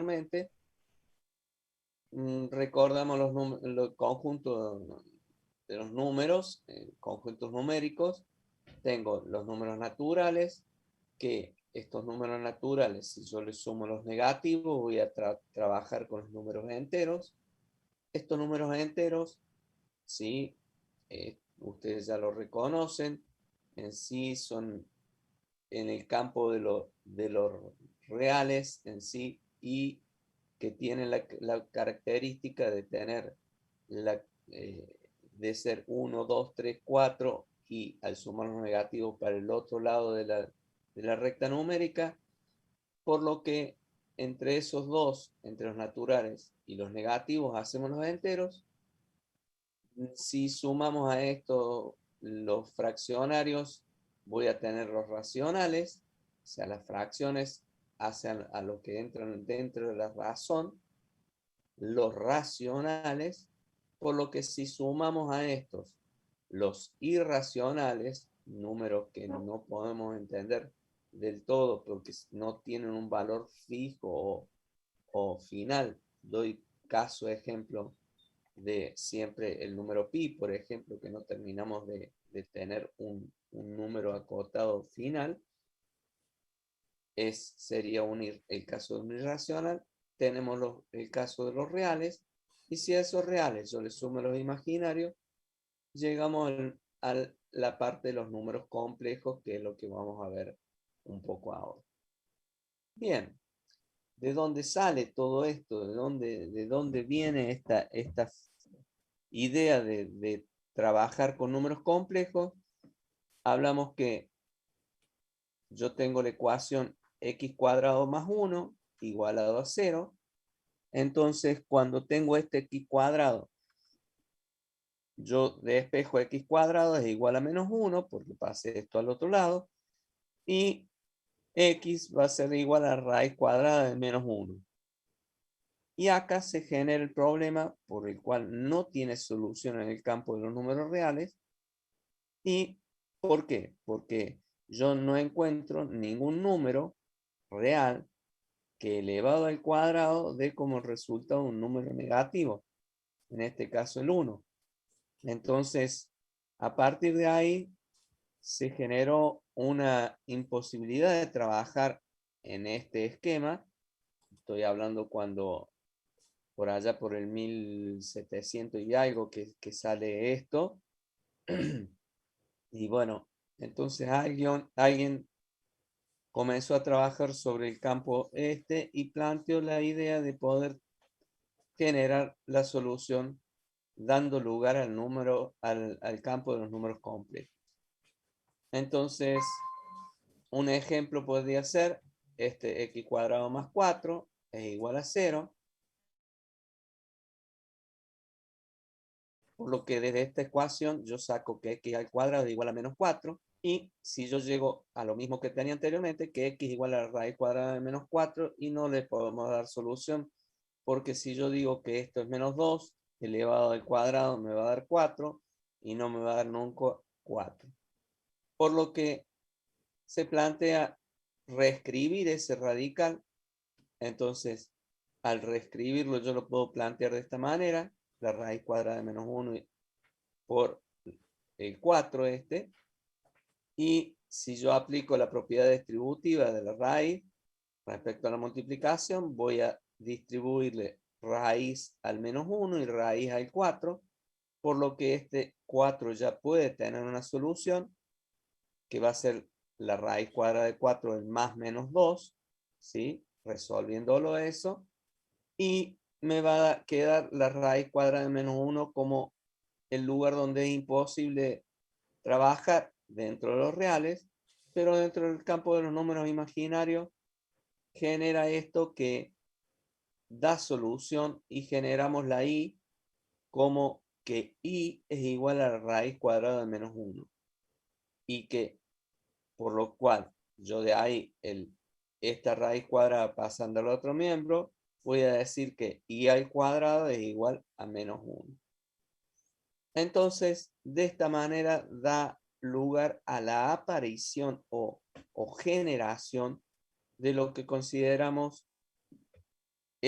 anteriormente, recordamos los conjuntos de los números, conjuntos numéricos. Tengo los números naturales, que estos números naturales, si yo les sumo los negativos, voy a trabajar con los números enteros. Estos números enteros, sí, ustedes ya lo reconocen, en sí son en el campo de los reales en sí, y que tienen la característica de tener de ser 1, 2, 3, 4, y al sumar los negativos para el otro lado de la recta numérica, por lo que entre esos dos, entre los naturales y los negativos, hacemos los enteros. Si sumamos a esto los fraccionarios, voy a tener los racionales, o sea, las fracciones hacen a lo que entran dentro de la razón, los racionales, por lo que si sumamos a estos los irracionales, números que no podemos entender del todo porque no tienen un valor fijo o final. Doy caso ejemplo de siempre el número pi, por ejemplo, que no terminamos de tener un número acotado final, sería el caso de un irracional. Tenemos el caso de los reales, y si a esos reales yo les sumo los imaginarios, llegamos a la parte de los números complejos, que es lo que vamos a ver un poco ahora. Bien, ¿de dónde sale todo esto? ¿De dónde viene esta idea de trabajar con números complejos? Hablamos que yo tengo la ecuación x cuadrado más 1 igualado a 0. Entonces, cuando tengo este x cuadrado, yo despejo x cuadrado es igual a menos 1, porque pase esto al otro lado, y x va a ser igual a raíz cuadrada de menos 1. Y acá se genera el problema por el cual no tiene solución en el campo de los números reales. ¿Y por qué? Porque yo no encuentro ningún número real que elevado al cuadrado dé como resultado un número negativo, en este caso el 1. Entonces, a partir de ahí, se generó una imposibilidad de trabajar en este esquema. Estoy hablando cuando por allá por el 1700 y algo que sale esto. Y bueno, entonces alguien comenzó a trabajar sobre el campo este y planteó la idea de poder generar la solución dando lugar al campo de los números complejos. Entonces, un ejemplo podría ser este x cuadrado más 4 es igual a 0. Por lo que desde esta ecuación yo saco que x al cuadrado es igual a menos 4. Y si yo llego a lo mismo que tenía anteriormente, que x igual a la raíz cuadrada de menos 4, y no le podemos dar solución, porque si yo digo que esto es menos 2 elevado al cuadrado, me va a dar 4 y no me va a dar nunca 4. Por lo que se plantea reescribir ese radical. Entonces, al reescribirlo, yo lo puedo plantear de esta manera: la raíz cuadrada de menos 1 por el 4 este. Y si yo aplico la propiedad distributiva de la raíz respecto a la multiplicación, voy a distribuirle raíz al menos 1 y raíz al 4, por lo que este 4 ya puede tener una solución, que va a ser la raíz cuadrada de 4 el más menos 2, ¿sí? Resolviéndolo eso, y me va a quedar la raíz cuadrada de menos 1 como el lugar donde es imposible trabajar dentro de los reales, pero dentro del campo de los números imaginarios genera esto que da solución, y generamos la y como que y es igual a la raíz cuadrada de menos 1, y que por lo cual yo de ahí esta raíz cuadrada pasando al otro miembro, voy a decir que y al cuadrado es igual a menos 1. Entonces, de esta manera da lugar a la aparición o generación de lo que consideramos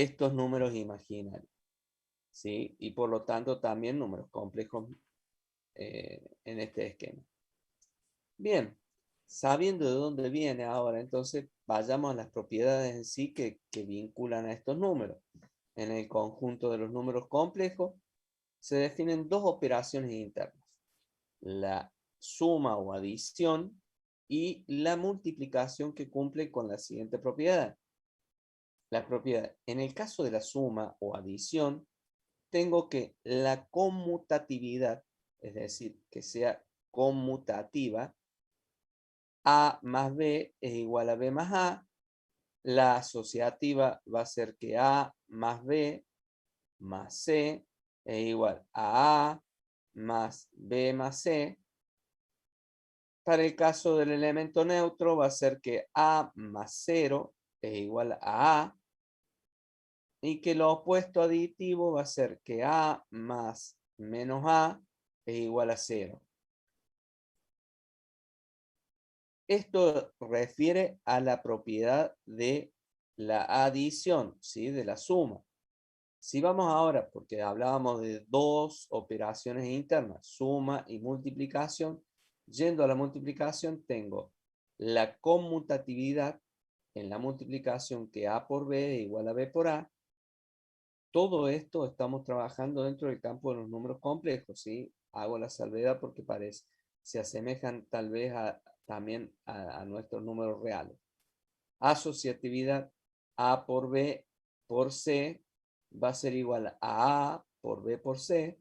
estos números imaginarios, ¿sí? Y por lo tanto también números complejos en este esquema. Bien, sabiendo de dónde viene ahora, entonces vayamos a las propiedades en sí que vinculan a estos números. En el conjunto de los números complejos se definen dos operaciones internas: la suma o adición y la multiplicación, que cumple con la siguiente propiedad. La propiedad, en el caso de la suma o adición, tengo que la conmutatividad, es decir, que sea conmutativa, A más B es igual a B más A. La asociativa va a ser que A más B más C es igual a A más B más C. Para el caso del elemento neutro va a ser que A más 0 es igual a A, y que lo opuesto aditivo va a ser que A más menos A es igual a 0. Esto refiere a la propiedad de la adición, ¿sí? De la suma. Si vamos ahora, porque hablábamos de dos operaciones internas, suma y multiplicación, yendo a la multiplicación tengo la conmutatividad en la multiplicación, que A por B es igual a B por A. Todo esto estamos trabajando dentro del campo de los números complejos, ¿sí? Hago la salvedad porque se asemejan tal vez también a nuestros números reales. Asociatividad, A por B por C va a ser igual a A por B por C.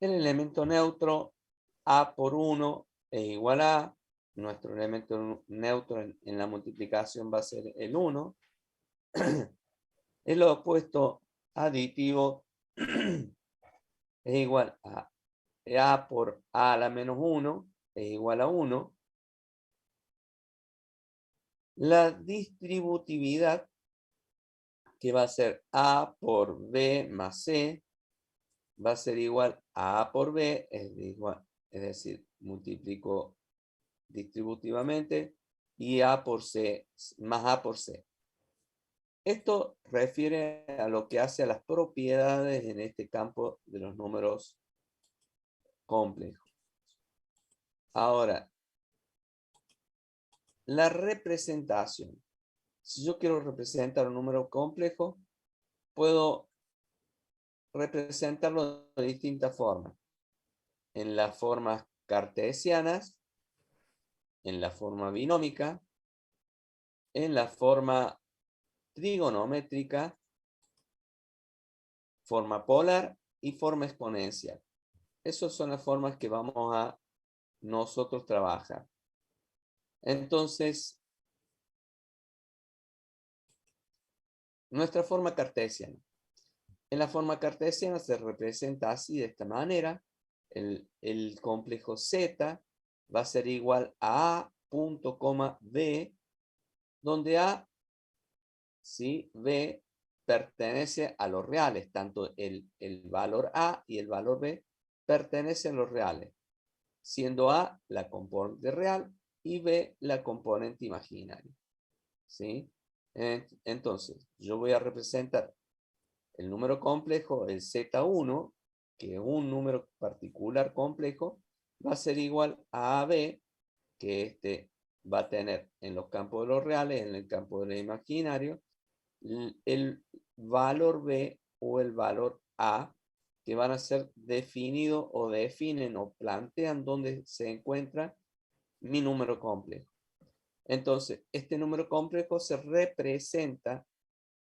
El elemento neutro, A por 1 es igual a, nuestro elemento neutro en la multiplicación va a ser el 1. El opuesto aditivo es igual a por A a la menos 1 es igual a 1. La distributividad, que va a ser A por B más C, va a ser igual a A por B, es decir, multiplico distributivamente, y A por C más A por C. Esto refiere a lo que hace a las propiedades en este campo de los números complejos. Ahora, la representación. Si yo quiero representar un número complejo, puedo representarlo de distintas formas. En las formas cartesianas, en la forma binómica, en la forma trigonométrica, forma polar y forma exponencial. Esas son las formas que vamos a nosotros trabajar. Entonces, nuestra forma cartesiana. En la forma cartesiana se representa así, de esta manera. El complejo Z va a ser igual a A punto, B, donde A, ¿sí? B pertenece a los reales. Tanto el valor A y el valor B pertenecen a los reales, siendo A la componente real y B la componente imaginaria, ¿sí? Entonces, yo voy a representar el número complejo, el Z1, que es un número particular complejo, va a ser igual a AB, que este va a tener en los campos de los reales, en el campo de lo imaginario, el valor B o el valor A, que van a ser definidos o definen o plantean dónde se encuentra mi número complejo. Entonces, este número complejo se representa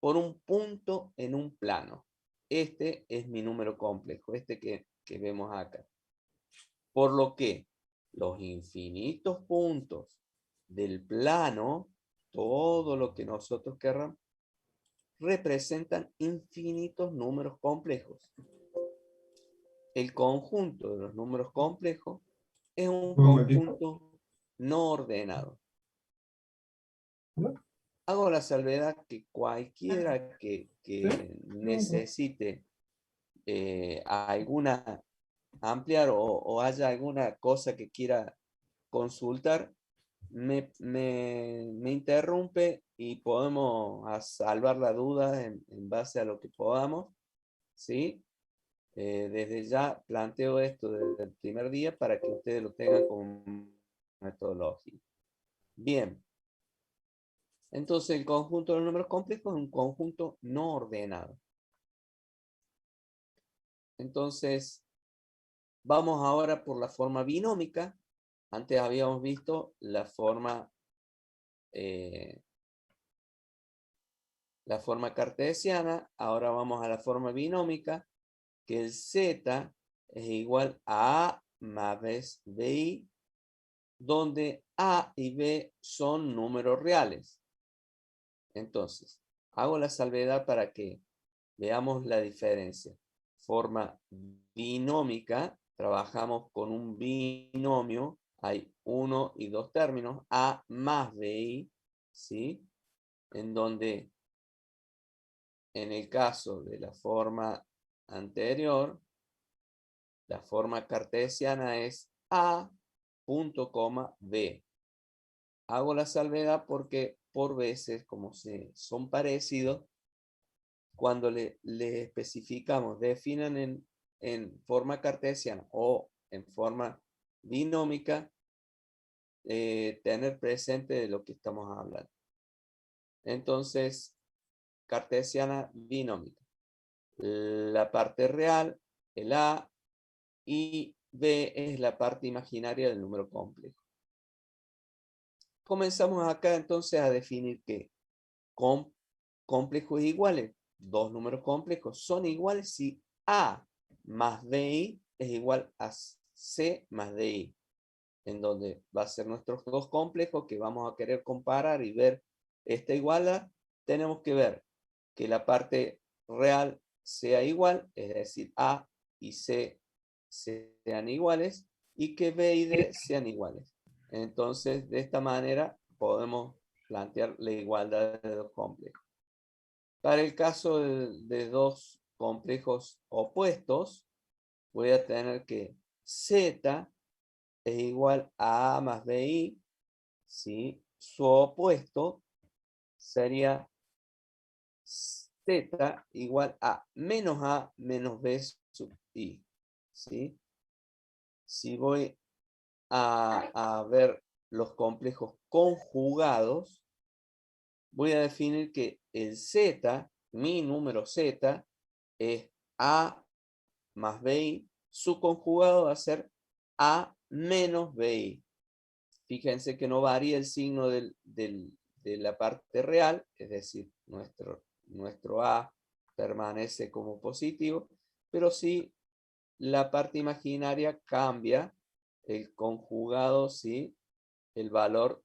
por un punto en un plano. Este es mi número complejo, este que vemos acá. Por lo que los infinitos puntos del plano, todo lo que nosotros querramos, representan infinitos números complejos. El conjunto de los números complejos es un conjunto no ordenado. Hago la salvedad que cualquiera que necesite ampliar o haya alguna cosa que quiera consultar, me interrumpe y podemos salvar la duda en base a lo que podamos, ¿sí? Desde ya planteo esto desde el primer día para que ustedes lo tengan como metodología. Bien. Entonces, el conjunto de los números complejos es un conjunto no ordenado. Entonces, vamos ahora por la forma binómica. Antes habíamos visto la forma cartesiana. Ahora vamos a la forma binómica, que el z es igual a A más BI, donde A y B son números reales. Entonces, hago la salvedad para que veamos la diferencia. Forma binómica, trabajamos con un binomio, hay uno y dos términos, A más BI, ¿sí? En donde, en el caso de la forma anterior, la forma cartesiana es A punto coma B. Hago la salvedad porque por veces, como son parecidos, cuando le especificamos, definan en forma cartesiana o en forma binómica, tener presente de lo que estamos hablando. Entonces, cartesiana binómica. La parte real, el A, y B es la parte imaginaria del número complejo. Comenzamos acá entonces a definir que complejos iguales, dos números complejos son iguales si A más BI es igual a C más DI, en donde va a ser nuestros dos complejos que vamos a querer comparar y ver esta igualdad. Tenemos que ver que la parte real sea igual, es decir, A y C sean iguales y que B y D sean iguales. Entonces, de esta manera podemos plantear la igualdad de dos complejos. Para el caso de dos complejos opuestos, voy a tener que Z es igual a A más BI, ¿sí? Su opuesto sería Z igual a menos B sub I, ¿sí? Si voy a ver los complejos conjugados, voy a definir que el Z, mi número Z, es A más BI, su conjugado va a ser A menos BI. Fíjense que no varía el signo de la parte real, es decir, nuestro A permanece como positivo, pero sí la parte imaginaria cambia el conjugado, sí, el valor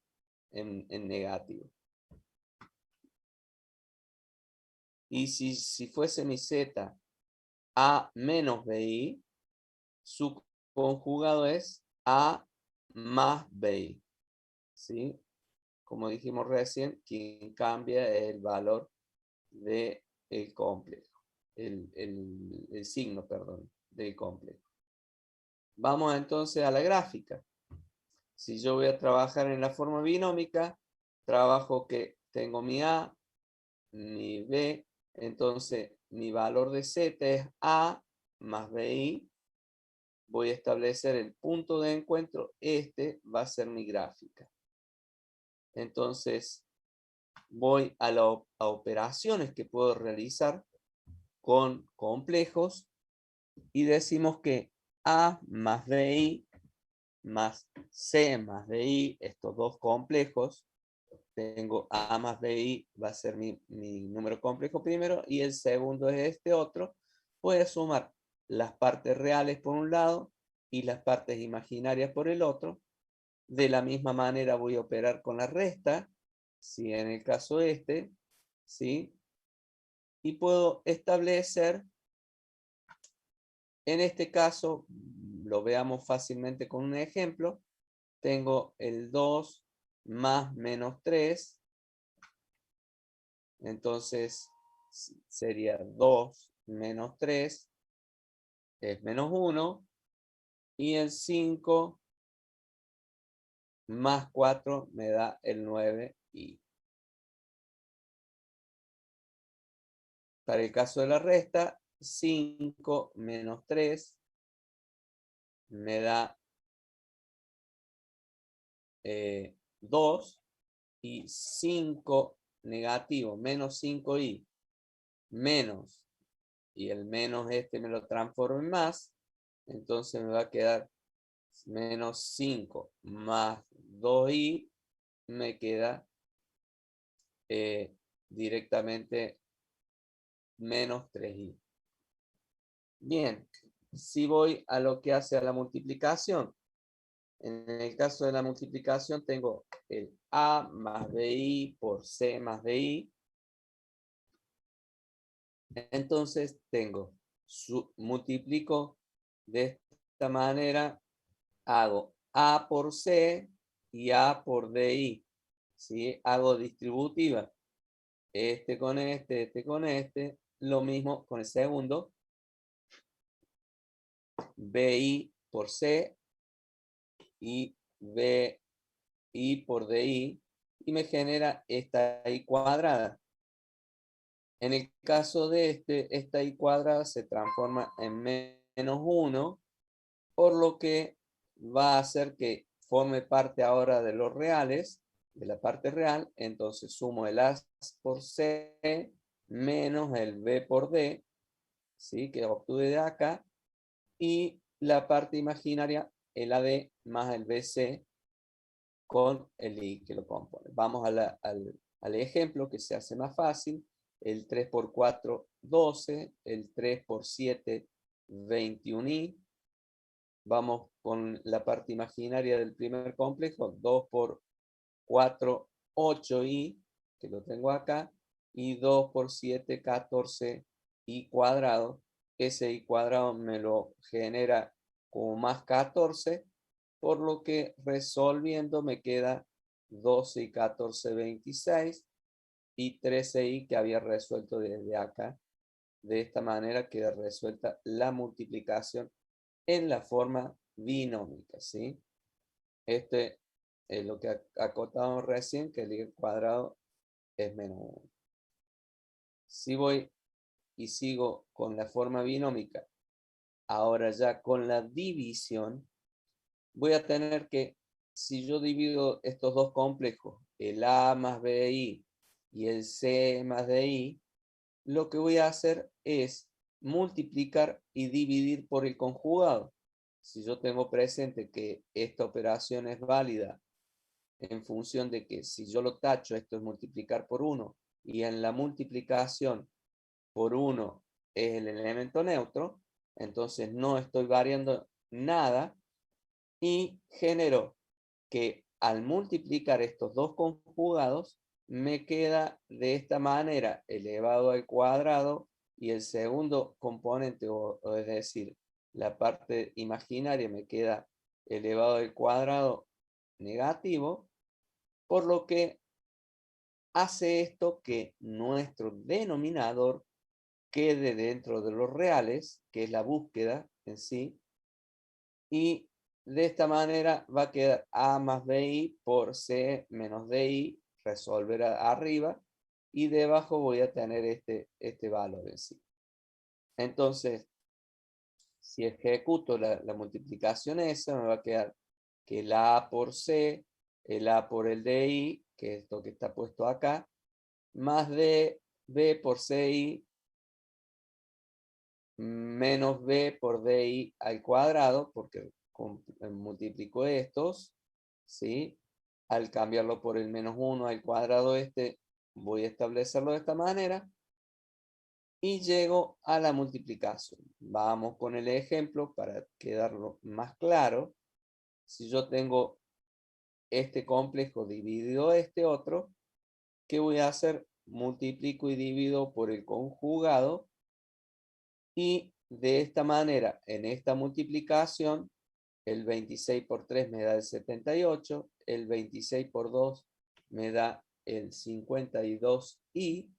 en negativo. Y si fuese mi Z A menos BI, su conjugado es A más BI, ¿sí? Como dijimos recién, quien cambia el valor del complejo, el signo, perdón, del complejo. Vamos entonces a la gráfica. Si yo voy a trabajar en la forma binómica, trabajo que tengo mi A, mi B, entonces mi valor de Z es A más BI. Voy a establecer el punto de encuentro, este va a ser mi gráfica. Entonces, voy a operaciones que puedo realizar con complejos y decimos que A más BI más C más DI, estos dos complejos, tengo A más BI, va a ser mi número complejo primero, y el segundo es este otro. Voy a sumar las partes reales por un lado y las partes imaginarias por el otro. De la misma manera voy a operar con la resta, si en el caso este, ¿sí? Y puedo establecer, en este caso, lo veamos fácilmente con un ejemplo, tengo el 2 más menos 3, entonces sería 2 menos 3 es menos 1, y el 5 más 4 me da el 9i. Para el caso de la resta, 5 menos 3 me da 2, y 5 negativo menos 5i menos, y el menos este me lo transformo en más, entonces me va a quedar menos 5 más 2i, me queda directamente menos 3i. Bien, si voy a lo que hace a la multiplicación, en el caso de la multiplicación tengo el a más bi por c más di. Entonces tengo, multiplico de esta manera, hago a por c y a por di. ¿Sí? Hago distributiva. Este con este con este. Lo mismo con el segundo. bi por c y bi por di. Y me genera esta i cuadrada. En el caso de esta i cuadrada se transforma en menos 1, por lo que va a hacer que forme parte ahora de los reales, de la parte real. Entonces sumo el a por c menos el b por d, ¿sí? Que obtuve de acá, y la parte imaginaria, el ad más el bc con el i que lo compone. Vamos al ejemplo que se hace más fácil. El 3 por 4, 12. El 3 por 7, 21i. Vamos con la parte imaginaria del primer complejo. 2 por 4, 8i, que lo tengo acá. Y 2 por 7, 14i cuadrado. Ese i cuadrado me lo genera como más 14. Por lo que resolviendo me queda 12 y 14, 26. Y 13i que había resuelto desde acá. De esta manera queda resuelta la multiplicación en la forma binómica, ¿sí? Este es lo que acotamos recién, que el i cuadrado es menos 1. Si voy y sigo con la forma binómica, ahora ya con la división, voy a tener que, si yo divido estos dos complejos, el a más bi y el c más di, lo que voy a hacer es multiplicar y dividir por el conjugado. Si yo tengo presente que esta operación es válida en función de que si yo lo tacho, esto es multiplicar por 1, y en la multiplicación por 1 es el elemento neutro, entonces no estoy variando nada, y genero que al multiplicar estos dos conjugados, me queda de esta manera elevado al cuadrado, y el segundo componente, o es decir, la parte imaginaria, me queda elevado al cuadrado negativo, por lo que hace esto que nuestro denominador quede dentro de los reales, que es la búsqueda en sí, y de esta manera va a quedar a más bi por c menos di, resolver arriba, y debajo voy a tener este valor en sí. Entonces, si ejecuto la multiplicación esa, me va a quedar que el a por c, el a por el di, que es esto que está puesto acá, más de b por ci menos b por di al cuadrado, porque multiplico estos, ¿sí? Al cambiarlo por el menos 1 al cuadrado voy a establecerlo de esta manera, y llego a la multiplicación. Vamos con el ejemplo para quedarlo más claro. Si yo tengo este complejo dividido este otro, ¿qué voy a hacer? Multiplico y divido por el conjugado, y de esta manera, en esta multiplicación, el 26 por 3 me da el 78, el 26 por 2 me da el 52i,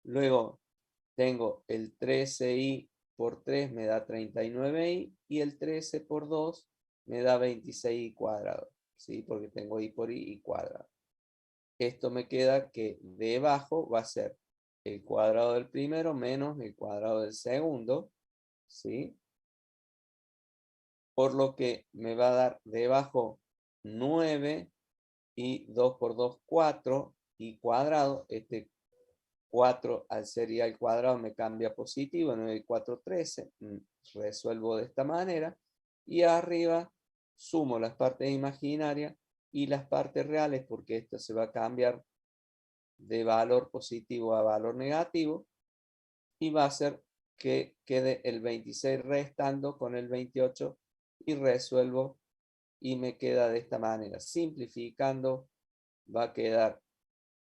luego tengo el 13i por 3 me da 39i, y el 13 por 2 me da 26i cuadrado. ¿sí? Porque tengo i por i cuadrado. Esto me queda que debajo va a ser el cuadrado del primero menos el cuadrado del segundo, ¿sí? Por lo que me va a dar debajo 9 y 2 por 2, 4 y cuadrado. Este 4 al ser i al cuadrado me cambia positivo, 9 y 4, 13. Resuelvo de esta manera. Y arriba sumo las partes imaginarias y las partes reales, porque esto se va a cambiar de valor positivo a valor negativo. Y va a hacer que quede el 26 restando con el 28 y resuelvo y me queda de esta manera. Simplificando va a quedar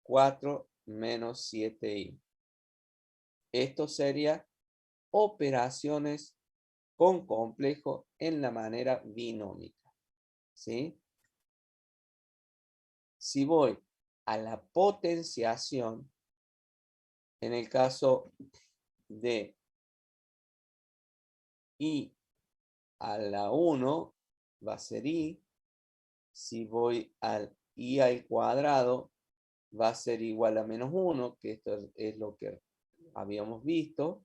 4 menos 7i. Esto sería operaciones con complejo en la manera binómica, ¿sí? Si voy a la potenciación, en el caso de i a la 1, va a ser i. Si voy al i al cuadrado, va a ser igual a menos 1, que esto es lo que habíamos visto.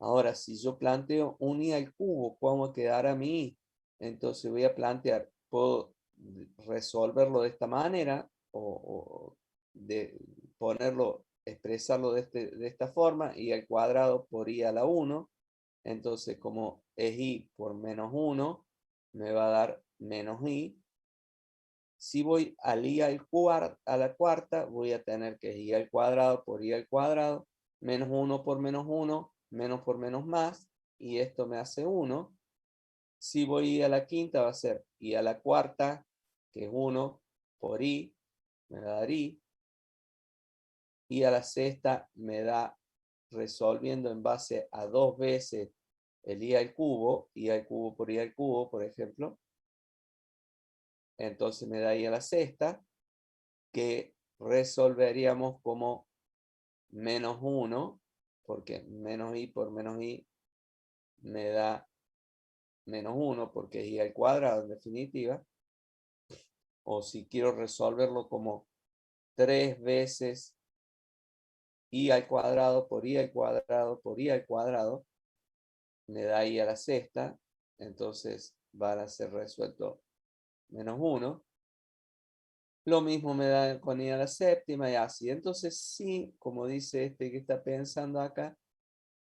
Ahora, si yo planteo un i al cubo, ¿cómo quedará mi i? Entonces voy a plantear, puedo resolverlo de esta manera o de ponerlo, expresarlo de esta forma, i al cuadrado por i a la 1. Entonces, como es i por menos 1, me va a dar menos i. Si voy al i a la cuarta, voy a tener que i al cuadrado por i al cuadrado, menos 1 por menos 1, menos por menos más, y esto me hace 1. Si voy a la quinta, va a ser i a la cuarta, que es 1 por i, me va a dar i. Y a la sexta me da, resolviendo en base a 2 veces el i al cubo por i al cubo, por ejemplo. Entonces me da i a la sexta, que resolveríamos como menos 1, porque menos i por menos i me da menos 1, porque es i al cuadrado en definitiva. O si quiero resolverlo como 3 veces i al cuadrado por i al cuadrado por i al cuadrado, me da i a la sexta, entonces van a ser resuelto menos 1. Lo mismo me da con i a la séptima y así. Entonces sí, como dice este que está pensando acá,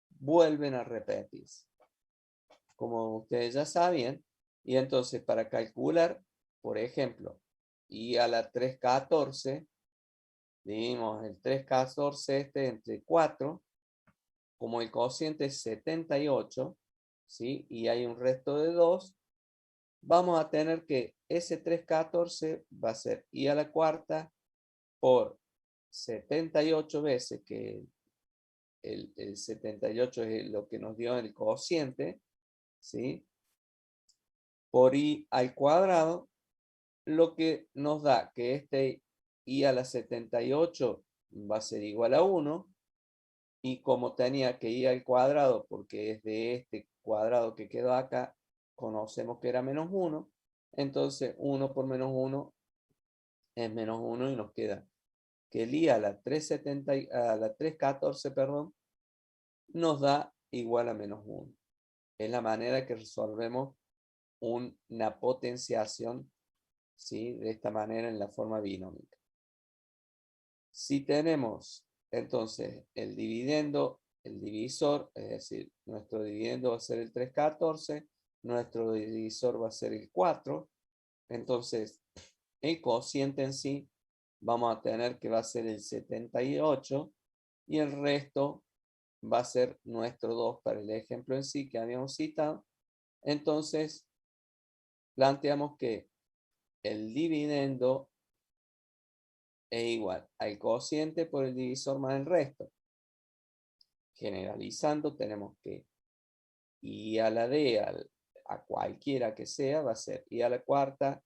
vuelven a repetirse, como ustedes ya sabían. Y entonces para calcular, por ejemplo, i a la 314, dividimos el 314 este entre 4, como el cociente es 78, ¿sí? Y hay un resto de 2, vamos a tener que ese 314 va a ser i a la cuarta por 78 veces, que el 78 es lo que nos dio el cociente, ¿sí? Por i al cuadrado, lo que nos da que este i a la 78 va a ser igual a 1, y como tenía que i al cuadrado, porque es de este cuadrado que quedó acá, conocemos que era menos 1, entonces 1 por menos 1 es menos 1 y nos queda que el i a la 370, a la 314, perdón, nos da igual a menos 1. Es la manera que resolvemos una potenciación, ¿sí? De esta manera en la forma binómica. Si tenemos entonces el dividendo, el divisor, es decir, nuestro dividendo va a ser el 314, nuestro divisor va a ser el 4, entonces el cociente en sí vamos a tener que va a ser el 78 y el resto va a ser nuestro 2 para el ejemplo en sí que habíamos citado. Entonces planteamos que el dividendo es igual al cociente por el divisor más el resto. Generalizando, tenemos que i a la d a cualquiera que sea va a ser i a la cuarta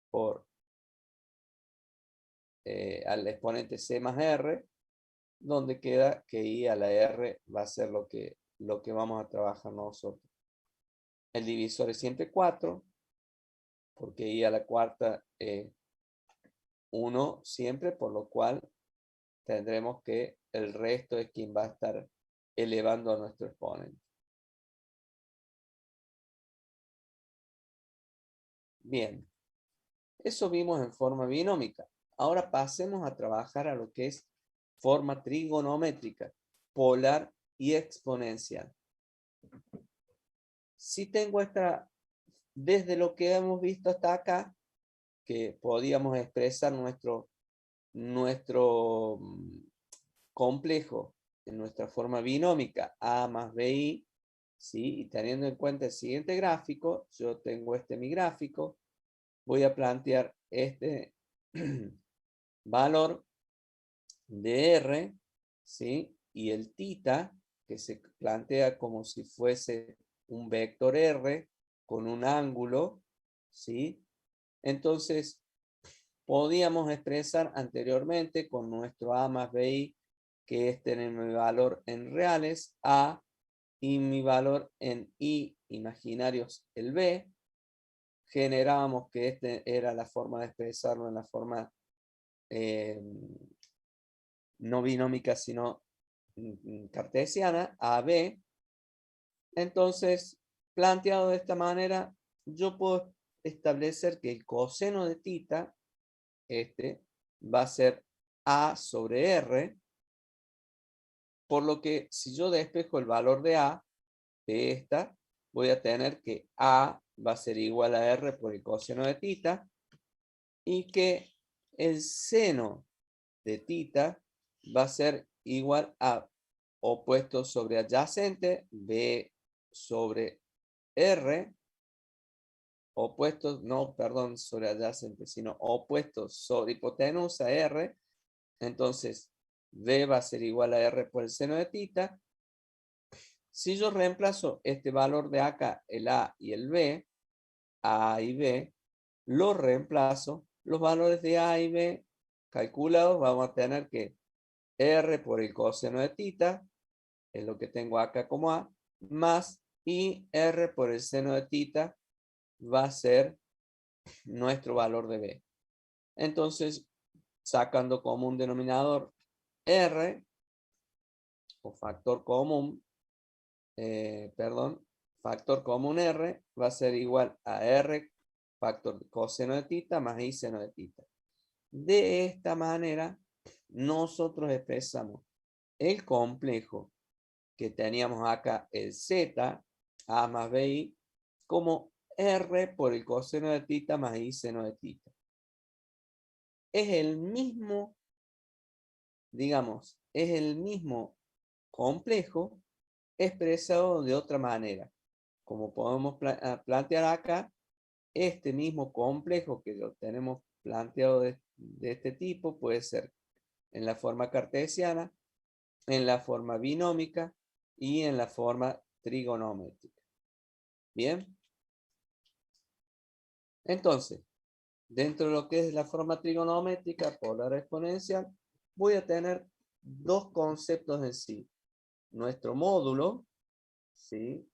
por al exponente c más r, donde queda que i a la r va a ser lo que vamos a trabajar nosotros. El divisor es siempre 4, porque i a la cuarta es 1 siempre, por lo cual tendremos que el resto es quien va a estar elevando a nuestro exponente. Bien, eso vimos en forma binómica. Ahora pasemos a trabajar a lo que es forma trigonométrica, polar y exponencial. Si tengo desde lo que hemos visto hasta acá, que podíamos expresar nuestro complejo en nuestra forma binómica a más bi, ¿sí? Y teniendo en cuenta el siguiente gráfico, yo tengo mi gráfico, voy a plantear este valor de R, ¿sí? Y el θ, que se plantea como si fuese un vector R con un ángulo, ¿sí? Entonces, podíamos expresar anteriormente con nuestro A más BI, que es tener mi valor en reales, A, y mi valor en I imaginarios, el B. Generábamos que era la forma de expresarlo en la forma no binómica, sino cartesiana, AB. Entonces, planteado de esta manera, yo puedo establecer que el coseno de θ, va a ser A sobre R, por lo que si yo despejo el valor de A, de esta, voy a tener que A va a ser igual a R por el coseno de θ, y que el seno de θ va a ser igual a opuesto sobre adyacente, B sobre R, opuestos, no, perdón, sobre adyacente, sino opuestos sobre hipotenusa R. Entonces, B va a ser igual a R por el seno de θ. Si yo reemplazo este valor de acá, el A y el B, A y B, lo reemplazo, los valores de A y B calculados, vamos a tener que R por el coseno de θ, es lo que tengo acá como A, más I R por el seno de θ va a ser nuestro valor de B. Entonces, sacando como un denominador R, o factor común, factor común R va a ser igual a R factor coseno de θ más I seno de θ. De esta manera, nosotros expresamos el complejo que teníamos acá, el Z, A más BI, como R por el coseno de θ más I seno de θ. Es el mismo, digamos, es el mismo complejo expresado de otra manera. Como podemos plantear acá, este mismo complejo que lo tenemos planteado de este tipo puede ser en la forma cartesiana, en la forma binómica y en la forma trigonométrica. Bien. Entonces, dentro de lo que es la forma trigonométrica polar exponencial, voy a tener dos conceptos en sí. Nuestro módulo, ¿sí?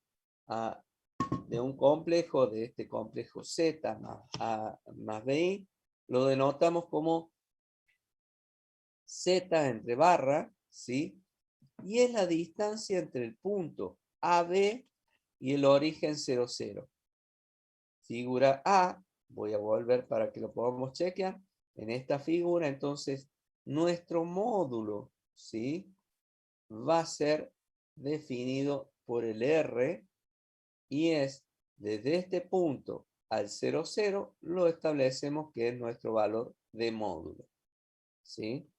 De un complejo, de este complejo Z más A más BI, lo denotamos como Z entre barra, ¿sí? Y es la distancia entre el punto AB y el origen 0, 0. Figura A, voy a volver para que lo podamos chequear. En esta figura, entonces, nuestro módulo, ¿sí? Va a ser definido por el R y es desde este punto al 0, 0, lo establecemos que es nuestro valor de módulo, ¿sí?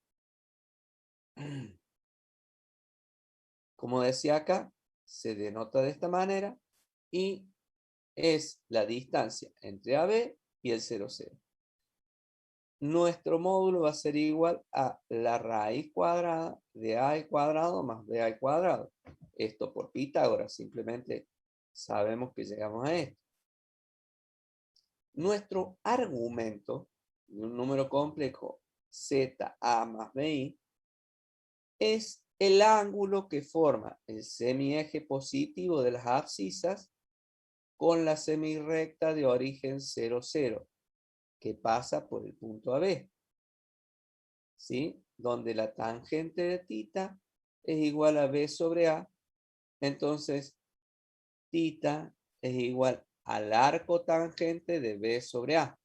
Como decía acá, se denota de esta manera y es la distancia entre AB y el 0, 0. Nuestro módulo va a ser igual a la raíz cuadrada de A al cuadrado más B al cuadrado. Esto por Pitágoras, simplemente sabemos que llegamos a esto. Nuestro argumento de un número complejo ZA más BI es el ángulo que forma el semieje positivo de las abscisas con la semirrecta de origen 0, 0, que pasa por el punto AB, ¿sí? Donde la tangente de θ es igual a B sobre A. Entonces, θ es igual al arco tangente de B sobre A.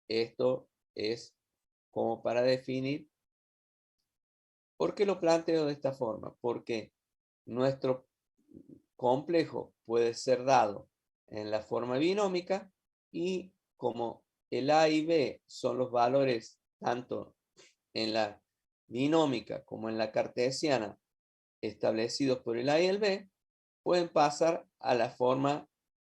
Esto es como para definir. ¿Por qué lo planteo de esta forma? Porque nuestro complejo puede ser dado en la forma binómica y como el A y B son los valores tanto en la binómica como en la cartesiana establecidos por el A y el B, pueden pasar a la forma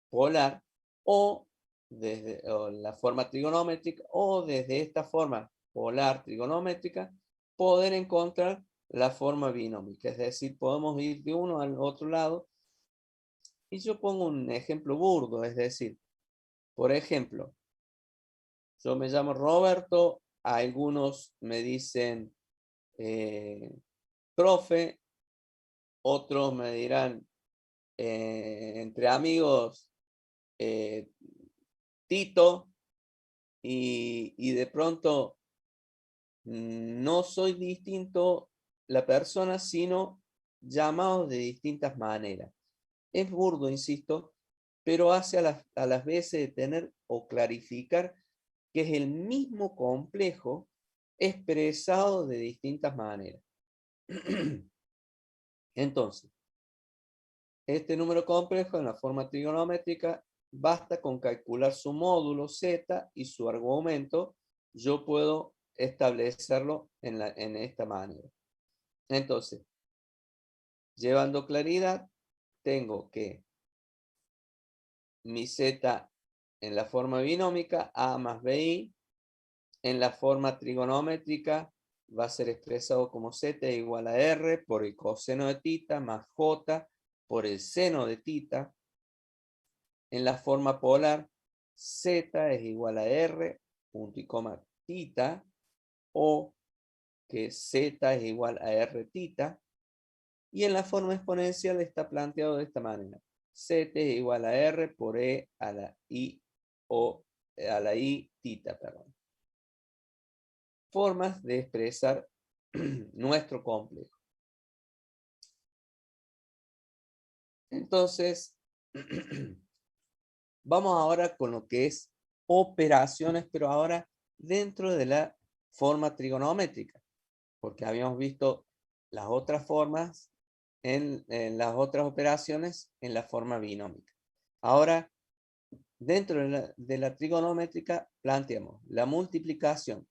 polar o desde la forma trigonométrica o desde esta forma polar trigonométrica poder encontrar la forma binómica. Es decir, podemos ir de uno al otro lado. Y yo pongo un ejemplo burdo, es decir, por ejemplo, yo me llamo Roberto, algunos me dicen profe, otros me dirán entre amigos Tito, y de pronto no soy distinto la persona, sino llamados de distintas maneras. Es burdo, insisto, pero hace a las veces de tener o clarificar que es el mismo complejo expresado de distintas maneras. Entonces, este número complejo en la forma trigonométrica basta con calcular su módulo z y su argumento. Yo puedo establecerlo en esta manera. Entonces, llevando claridad, tengo que mi z en la forma binómica, a más bi, en la forma trigonométrica va a ser expresado como z igual a r por el coseno de θ más j por el seno de θ. En la forma polar, z es igual a r punto y coma θ, o que z es igual a r θ. Y en la forma exponencial está planteado de esta manera. Z es igual a R por E a la I o a la I θ, perdón. Formas de expresar nuestro complejo. Entonces, vamos ahora con lo que es operaciones, pero ahora dentro de la forma trigonométrica, porque habíamos visto las otras formas en las otras operaciones en la forma binómica. Ahora, dentro de la trigonométrica, planteamos la multiplicación.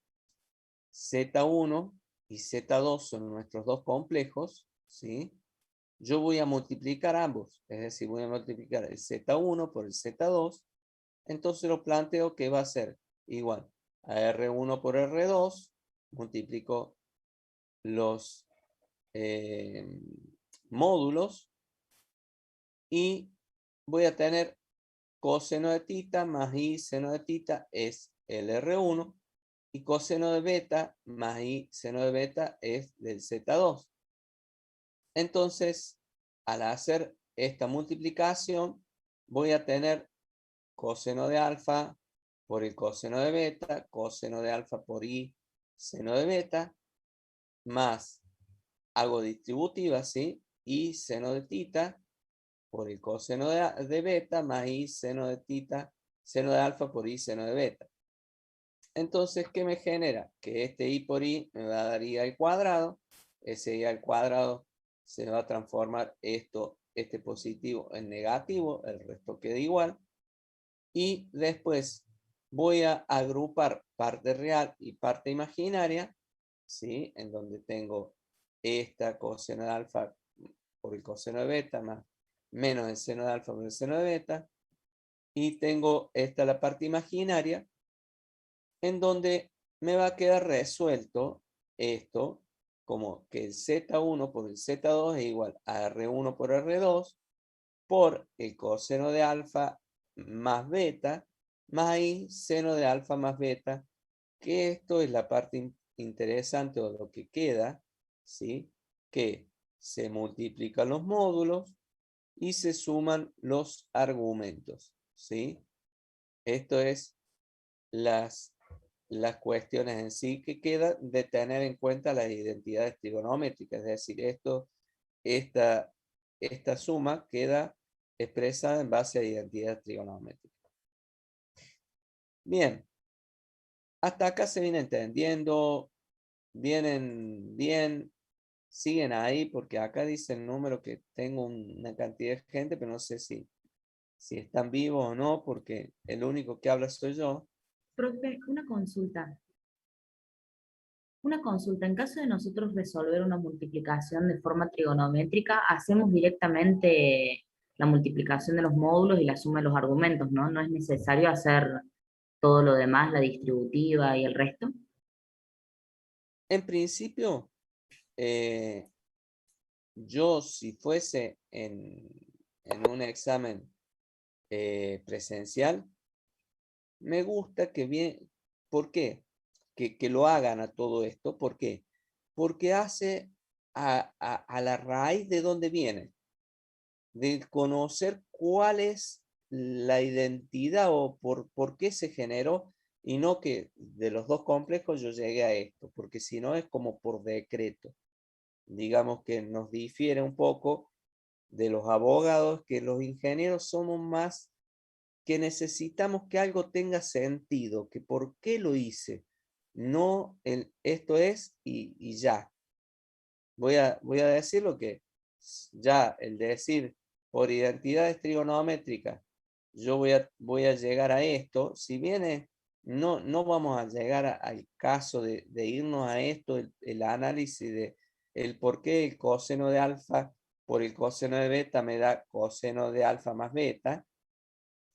Z1 y Z2 son nuestros dos complejos, ¿sí? Yo voy a multiplicar ambos, es decir, voy a multiplicar el Z1 por el Z2, entonces lo planteo que va a ser igual a R1 por R2, multiplico los módulos y voy a tener coseno de θ más i seno de θ es el R1 y coseno de beta más i seno de beta es del Z2. Entonces, al hacer esta multiplicación, voy a tener coseno de alfa por el coseno de beta, coseno de alfa por i seno de beta, más, hago distributiva, ¿sí? Y seno de θ por el coseno de beta más i seno de θ, seno de alfa por i seno de beta. Entonces, ¿qué me genera? Que este i por i me va a dar i al cuadrado. Ese i al cuadrado se va a transformar este positivo en negativo, el resto queda igual. Y después voy a agrupar parte real y parte imaginaria, ¿sí? En donde tengo esta coseno de alfa por el coseno de beta más menos el seno de alfa por el seno de beta. Y tengo esta la parte imaginaria, en donde me va a quedar resuelto esto como que el Z1 por el Z2 es igual a R1 por R2 por el coseno de alfa más beta más i seno de alfa más beta, que esto es la parte interesante o lo que queda, ¿sí? Que se multiplican los módulos y se suman los argumentos, ¿sí? Esto es las cuestiones en sí que queda de tener en cuenta las identidades trigonométricas, es decir, esta suma queda expresada en base a identidades trigonométricas. Bien, hasta acá se viene entendiendo, vienen bien, siguen ahí, porque acá dice el número que tengo una cantidad de gente, pero no sé si están vivos o no, porque el único que habla soy yo. Profe, una consulta. En caso de nosotros resolver una multiplicación de forma trigonométrica, hacemos directamente la multiplicación de los módulos y la suma de los argumentos, ¿no? No es necesario hacer todo lo demás, la distributiva y el resto. En principio, eh, yo si fuese en un examen presencial, me gusta que bien, ¿por qué? Que lo hagan a todo esto, ¿por qué? Porque hace a la raíz de dónde viene, de conocer cuál es la identidad o por qué se generó y no que de los dos complejos yo llegué a esto, porque si no es como por decreto. Digamos que nos difiere un poco de los abogados, que los ingenieros somos más que necesitamos que algo tenga sentido, que por qué lo hice, no esto es y ya. Voy a decir lo que ya el decir por identidades trigonométricas, yo voy a llegar a esto, si viene, no vamos a llegar al caso de irnos a esto, el análisis de el por qué el coseno de alfa por el coseno de beta me da coseno de alfa más beta,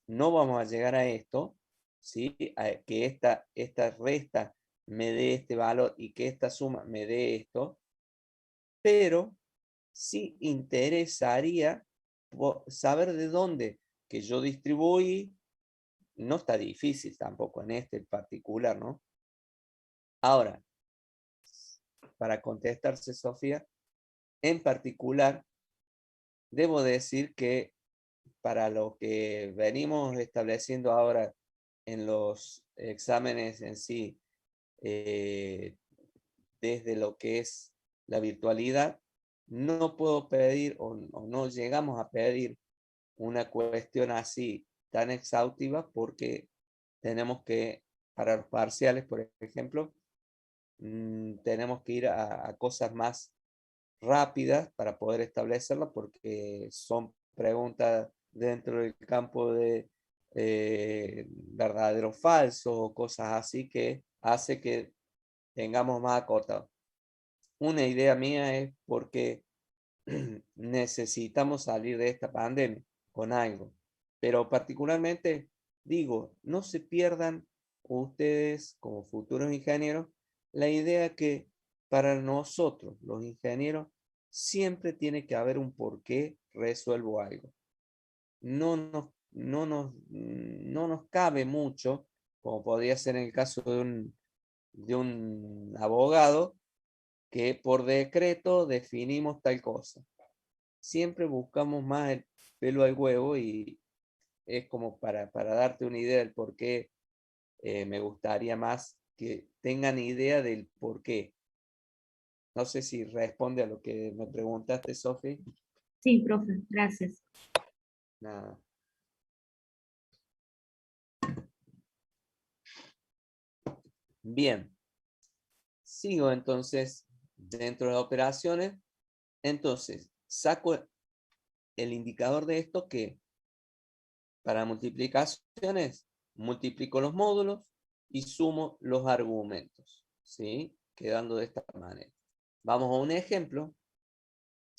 no vamos a llegar a esto, ¿sí? Que esta resta me dé este valor y que esta suma me dé esto, pero sí interesaría saber de dónde que yo distribuí, no está difícil tampoco en este particular, ¿no? Ahora, para contestarse, Sofía, en particular, debo decir que para lo que venimos estableciendo ahora en los exámenes en sí, eh, desde lo que es la virtualidad, no puedo pedir o no llegamos a pedir una cuestión así tan exhaustiva porque tenemos que, para los parciales, por ejemplo, tenemos que ir a cosas más rápidas para poder establecerlo porque son preguntas dentro del campo de verdadero o falso o cosas así que hace que tengamos más acortado. Una idea mía es porque necesitamos salir de esta pandemia con algo, pero particularmente digo, no se pierdan ustedes como futuros ingenieros la idea que para nosotros, los ingenieros, siempre tiene que haber un por qué resuelvo algo. No nos cabe mucho, como podría ser en el caso de un abogado, que por decreto definimos tal cosa. Siempre buscamos más el pelo al huevo y es como para darte una idea del por qué me gustaría más que tengan idea del por qué. No sé si responde a lo que me preguntaste, Sofi. Sí, profe, gracias. Nada. Bien, sigo entonces dentro de las operaciones. Entonces, saco el indicador de esto que para multiplicaciones multiplico los módulos y sumo los argumentos, ¿sí? Quedando de esta manera. Vamos a un ejemplo.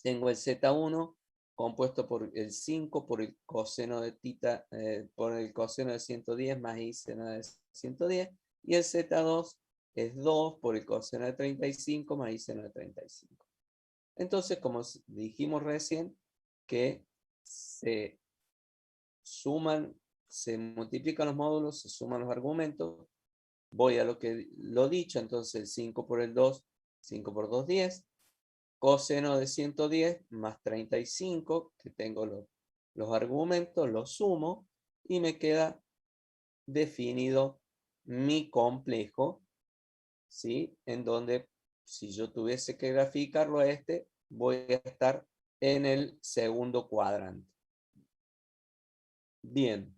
Tengo el Z1 compuesto por el 5 por el coseno de tita, por el coseno de 110 más I seno de 110, y el Z2 es 2 por el coseno de 35 más I seno de 35. Entonces, como dijimos recién, que se suman, se multiplican los módulos, se suman los argumentos, voy a lo dicho, entonces el 5 por el 2, 5 por 2, 10, coseno de 110 más 35, que tengo los argumentos, los sumo y me queda definido mi complejo, ¿sí? En donde si yo tuviese que graficarlo a este, voy a estar en el segundo cuadrante. Bien,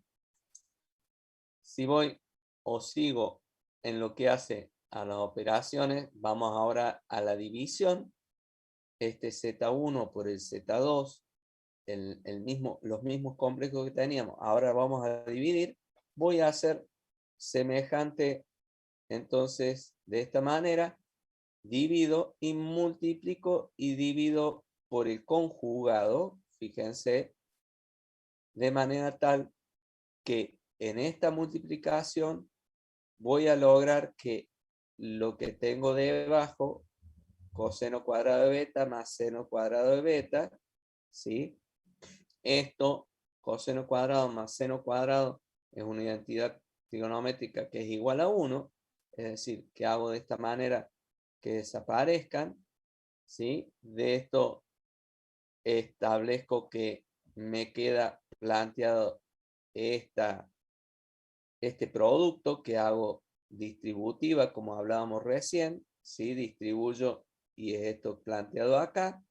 si voy o sigo en lo que hace a las operaciones, vamos ahora a la división. Este Z1 por el Z2, los mismos complejos que teníamos. Ahora vamos a dividir. Voy a hacer semejante, entonces, de esta manera. Divido y multiplico y divido por el conjugado, fíjense, de manera tal que en esta multiplicación voy a lograr que lo que tengo debajo, coseno cuadrado de beta más seno cuadrado de beta, ¿sí? Esto, coseno cuadrado más seno cuadrado, es una identidad trigonométrica que es igual a 1, es decir, que hago de esta manera que desaparezcan, ¿sí? De esto establezco que me queda planteado este producto que hago distributiva, como hablábamos recién, ¿sí? Distribuyo y es esto planteado acá.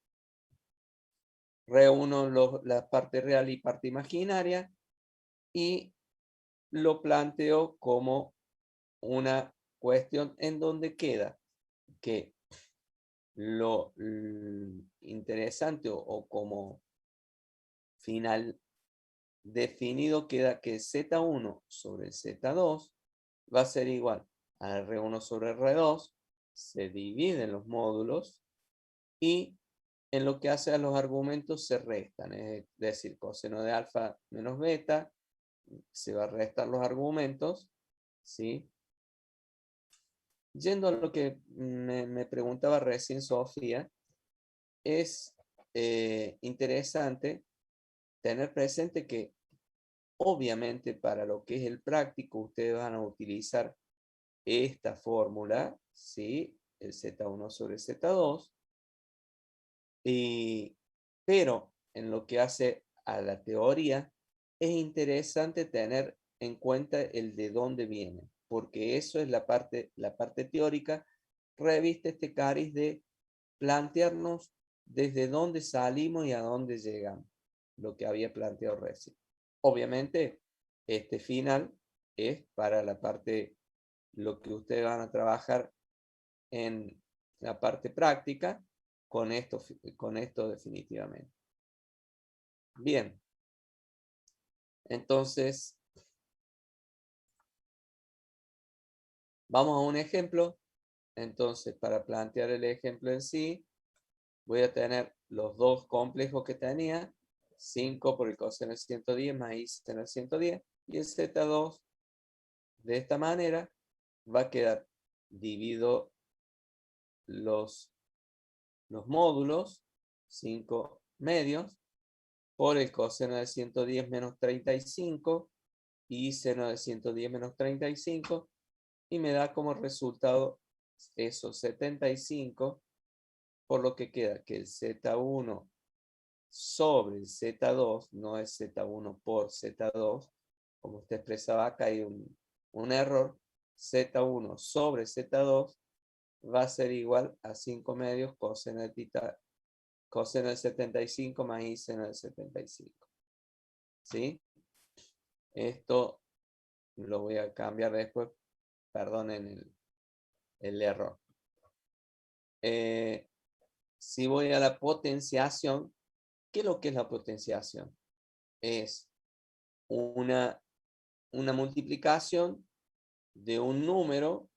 Reúno la parte real y parte imaginaria y lo planteo como una cuestión en donde queda que lo interesante o como final definido queda que Z1 sobre Z2 va a ser igual a R1 sobre R2, se dividen los módulos y en lo que hace a los argumentos se restan, es decir, coseno de alfa menos beta, se va a restar los argumentos, ¿sí? Yendo a lo que me preguntaba recién Sofía, es interesante tener presente que obviamente para lo que es el práctico ustedes van a utilizar esta fórmula, ¿sí? El Z1 sobre Z2, pero en lo que hace a la teoría es interesante tener en cuenta el de dónde viene, porque eso es la parte teórica, reviste este cariz de plantearnos desde dónde salimos y a dónde llegamos, lo que había planteado recién. Obviamente, este final es para la parte, lo que ustedes van a trabajar en la parte práctica con esto definitivamente. Bien, entonces, vamos a un ejemplo. Entonces, para plantear el ejemplo en sí, voy a tener los dos complejos que tenía, 5 por el coseno de 110 más i seno de 110, y el Z2 de esta manera va a quedar, divido los módulos, 5 medios, por el coseno de 110 menos 35 y seno de 110 menos 35, y me da como resultado eso, 75, por lo que queda que el Z1 sobre el Z2, no es Z1 por Z2, como usted expresaba acá hay un error, Z1 sobre Z2 va a ser igual a 5 medios coseno de tita, coseno del 75 más i seno del 75. ¿Sí? Esto lo voy a cambiar después, perdonen el error. Si voy a la potenciación, ¿qué es lo que es la potenciación? Es una multiplicación de un número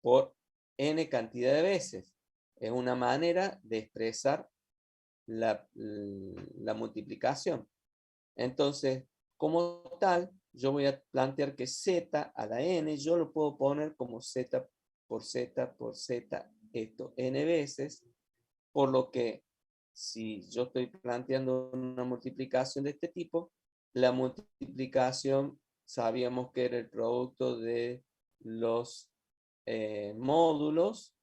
por n cantidad de veces. Es una manera de expresar la multiplicación. Entonces, como tal, yo voy a plantear que z a la n, yo lo puedo poner como z por z por z, esto n veces, por lo que si yo estoy planteando una multiplicación de este tipo, la multiplicación sabíamos que era el producto de los módulos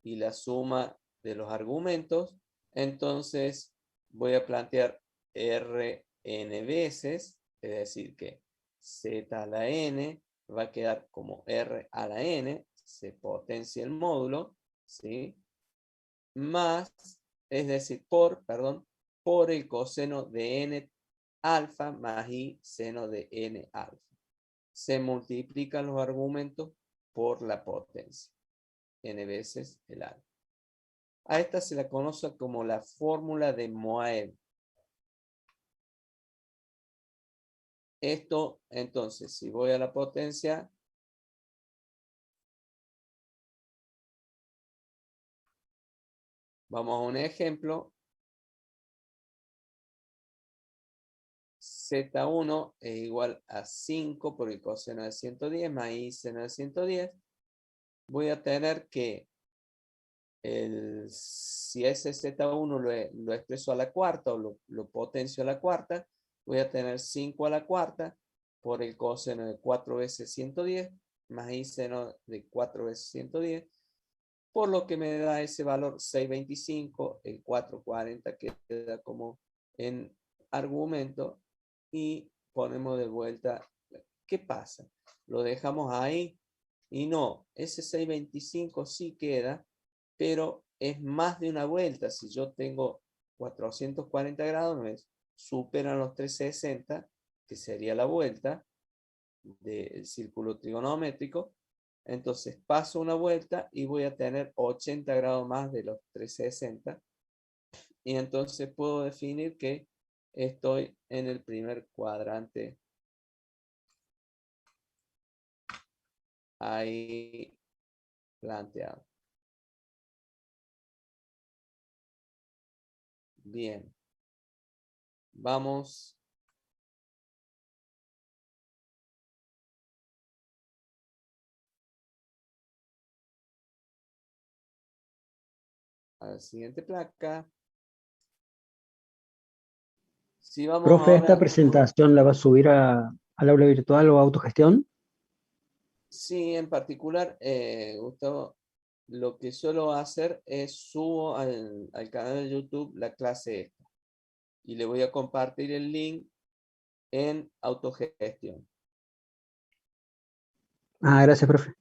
y la suma de los argumentos. Entonces voy a plantear R n veces, es decir, que z a la n va a quedar como r a la n, se potencia el módulo, ¿sí? Más, es decir, por el coseno de n alfa más i seno de n alfa. Se multiplican los argumentos por la potencia, n veces el alfa. A esta se la conoce como la fórmula de Moebius. Esto, entonces, si voy a la potencia, vamos a un ejemplo. Z1 es igual a 5 por el coseno de 110 más i seno de 110. Voy a tener que, si ese Z1 lo expreso a la cuarta o lo potencio a la cuarta, voy a tener 5 a la cuarta por el coseno de 4 veces 110 más i seno de 4 veces 110. Por lo que me da ese valor 625, el 440 queda como en argumento y ponemos de vuelta. ¿Qué pasa? Lo dejamos ahí y no, ese 625 sí queda, pero es más de una vuelta. Si yo tengo 440 grados, me superan los 360, que sería la vuelta del círculo trigonométrico. Entonces paso una vuelta y voy a tener 80 grados más de los 360. Y entonces puedo definir que estoy en el primer cuadrante. Ahí planteado. Bien. Vamos a la siguiente placa. Si vamos Profe, ¿esta ahora, presentación la va a subir al aula virtual o a autogestión? sí, en particular, Gustavo, lo que suelo hacer es subo al canal de YouTube la clase esta. Y le voy a compartir el link en autogestión. Ah, gracias, profe.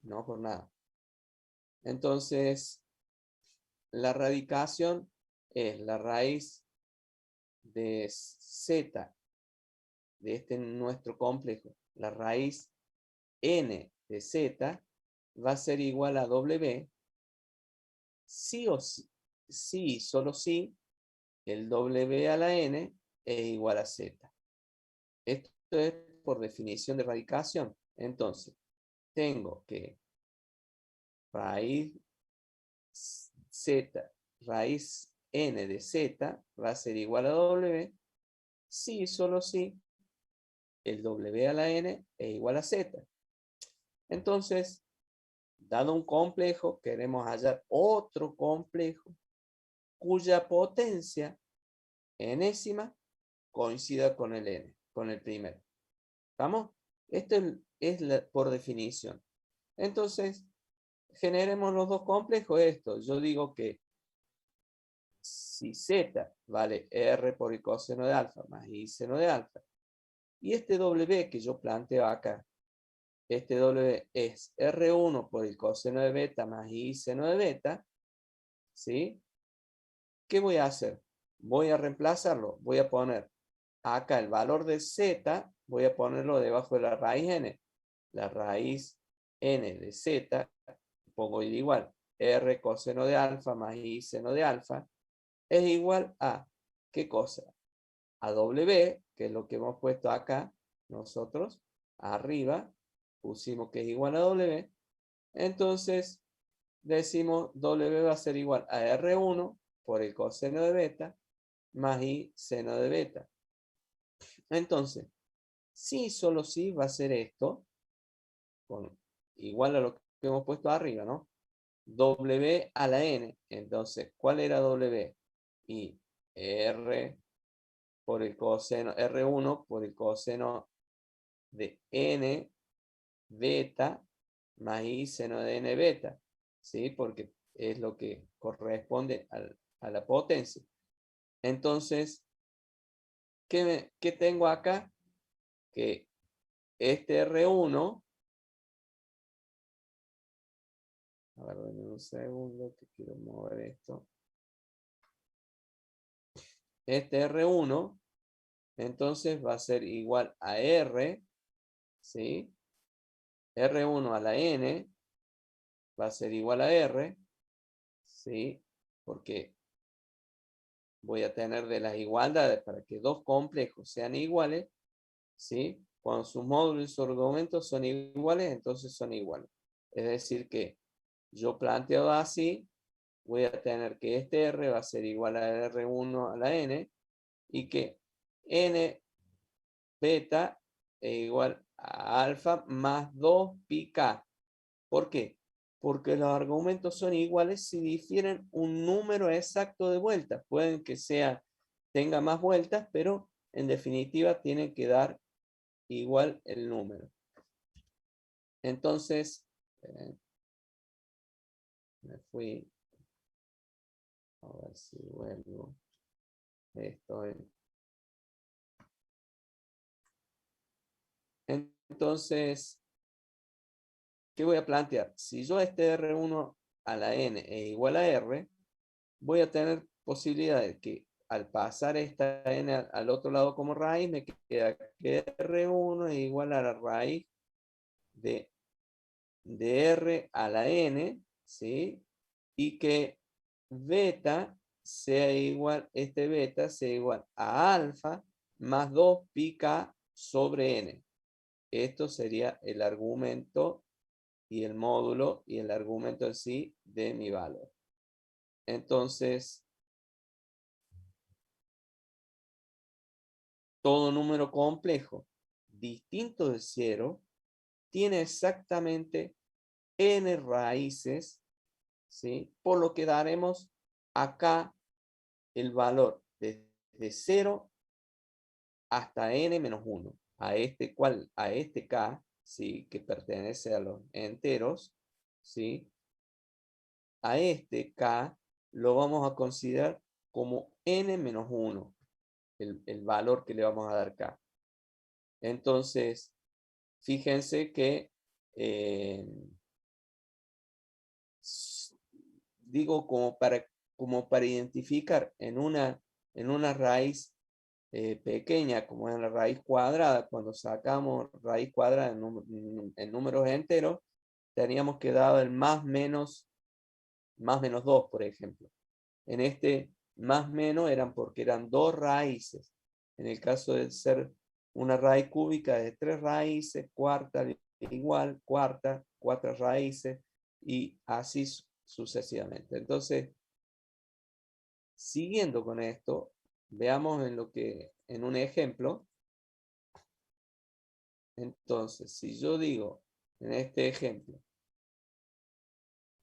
No por nada. Entonces, la radicación es la raíz de z de este nuestro complejo. La raíz n de z va a ser igual a w. Sí o sí, sí, solo sí, el w a la n es igual a z. Esto es por definición de radicación. Entonces, tengo que raíz z, raíz n de z va a ser igual a w. Sí, solo sí, el w a la n es igual a z. Entonces, dado un complejo, queremos hallar otro complejo cuya potencia enésima coincida con el n, con el primero. ¿Estamos? Esto es por definición. Entonces, generemos los dos complejos. Yo digo que si z vale r por el coseno de alfa más i seno de alfa, y este w que yo planteo acá, este w es R1 por el coseno de beta más i seno de beta, ¿sí? ¿Qué voy a hacer? Voy a reemplazarlo. Voy a poner acá el valor de z, voy a ponerlo debajo de la raíz n. La raíz n de z, pongo igual, r coseno de alfa más i seno de alfa, es igual a, ¿qué cosa? A w, que es lo que hemos puesto acá nosotros, arriba, pusimos que es igual a w, entonces decimos w va a ser igual a R1 por el coseno de beta más i seno de beta. Entonces, sí, solo sí va a ser esto, igual a lo que hemos puesto arriba, ¿no? W a la n. Entonces, ¿cuál era w? Y r por el coseno, R1 por el coseno de n beta más i seno de n beta, ¿sí? Porque es lo que corresponde a la potencia. Entonces, ¿qué tengo acá? Que este R1, a ver, denme un segundo que quiero mover esto. Este R1, entonces va a ser igual a R, ¿sí? R1 a la N va a ser igual a R, ¿sí? Porque voy a tener de las igualdades para que dos complejos sean iguales, ¿sí? Cuando sus módulos y sus argumentos son iguales, entonces son iguales. Es decir que yo planteo así, voy a tener que este R va a ser igual a R1 a la N y que N beta es igual a alfa más 2 pi k. ¿Por qué? Porque los argumentos son iguales si difieren un número exacto de vueltas. Pueden que tenga más vueltas, pero en definitiva tienen que dar igual el número. Entonces, me fui. A ver si vuelvo. Esto es. Entonces, ¿qué voy a plantear? Si yo este R1 a la N es igual a R, voy a tener posibilidad de que al pasar esta N al otro lado como raíz, me queda que R1 es igual a la raíz de R a la N, ¿sí? Y que beta sea igual, este beta sea igual a alfa más 2 pi k sobre N. Esto sería el argumento y el módulo y el argumento en sí de mi valor. Entonces, todo número complejo distinto de 0 tiene exactamente n raíces, ¿sí? Por lo que daremos acá el valor desde 0 hasta n menos 1. A este k, ¿sí? Que pertenece a los enteros, ¿sí? A este k lo vamos a considerar como n menos 1, el valor que le vamos a dar k. Entonces, fíjense que digo como para identificar en una raíz pequeña, como en la raíz cuadrada, cuando sacamos raíz cuadrada en números enteros, teníamos que dar el más menos 2, por ejemplo. En este más menos eran porque eran dos raíces. En el caso de ser una raíz cúbica de 3 raíces, cuarta igual, cuarta, 4 raíces, y así sucesivamente. Entonces, siguiendo con esto, veamos en un ejemplo. Entonces, si yo digo en este ejemplo,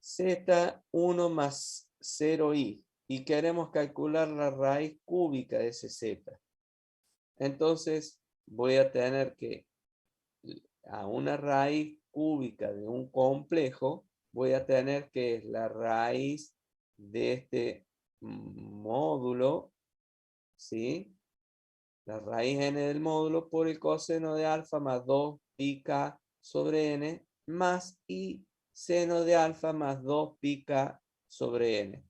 z1 más 0i, y queremos calcular la raíz cúbica de ese z, entonces voy a tener que a una raíz cúbica de un complejo, voy a tener que es la raíz de este módulo, ¿sí? La raíz n del módulo por el coseno de alfa más 2 pi k sobre n más i seno de alfa más 2 pi k sobre n.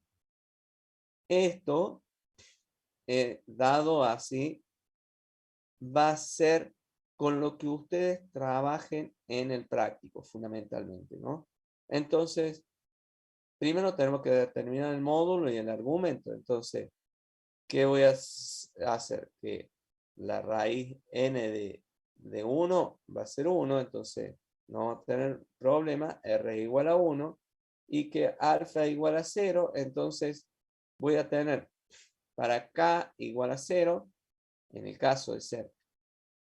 Esto, dado así, va a ser con lo que ustedes trabajen en el práctico, fundamentalmente, ¿no? Entonces, primero tenemos que determinar el módulo y el argumento. Entonces, ¿qué voy a hacer? Que la raíz n de 1 va a ser 1, entonces no vamos a tener problema, r es igual a 1, y que alfa igual a 0, entonces voy a tener para k igual a 0, en el caso de ser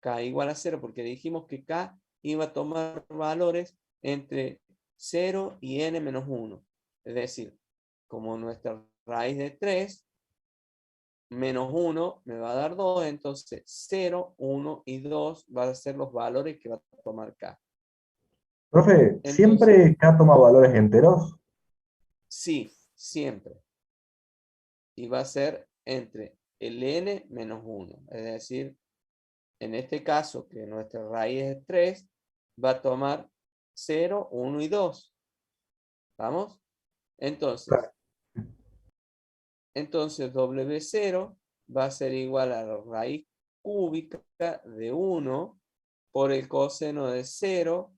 k igual a 0, porque dijimos que k iba a tomar valores entre 0 y n menos 1. Es decir, como nuestra raíz de 3, menos 1 me va a dar 2, entonces 0, 1 y 2 van a ser los valores que va a tomar k. Profe, Entonces, ¿siempre K toma valores enteros? sí, siempre. Y va a ser entre el n menos 1. Es decir, en este caso, que nuestra raíz es 3, va a tomar 0, 1 y 2. ¿Vamos? Entonces W0 va a ser igual a la raíz cúbica de 1 por el coseno de 0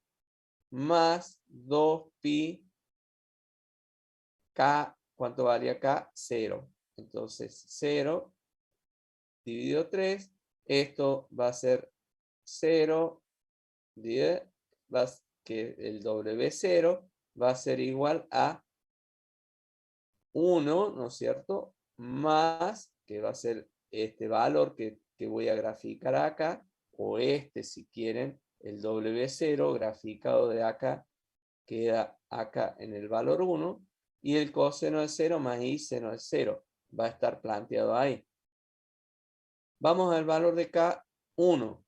más 2pi k. ¿Cuánto valía acá? 0. Entonces 0 dividido 3. Esto va a ser 0 que el W0 va a ser igual a 1, ¿no es cierto? Más, que va a ser este valor que voy a graficar acá, o este si quieren, el W0 graficado de acá, queda acá en el valor 1, y el coseno de 0 más i seno de 0 va a estar planteado ahí. Vamos al valor de K1.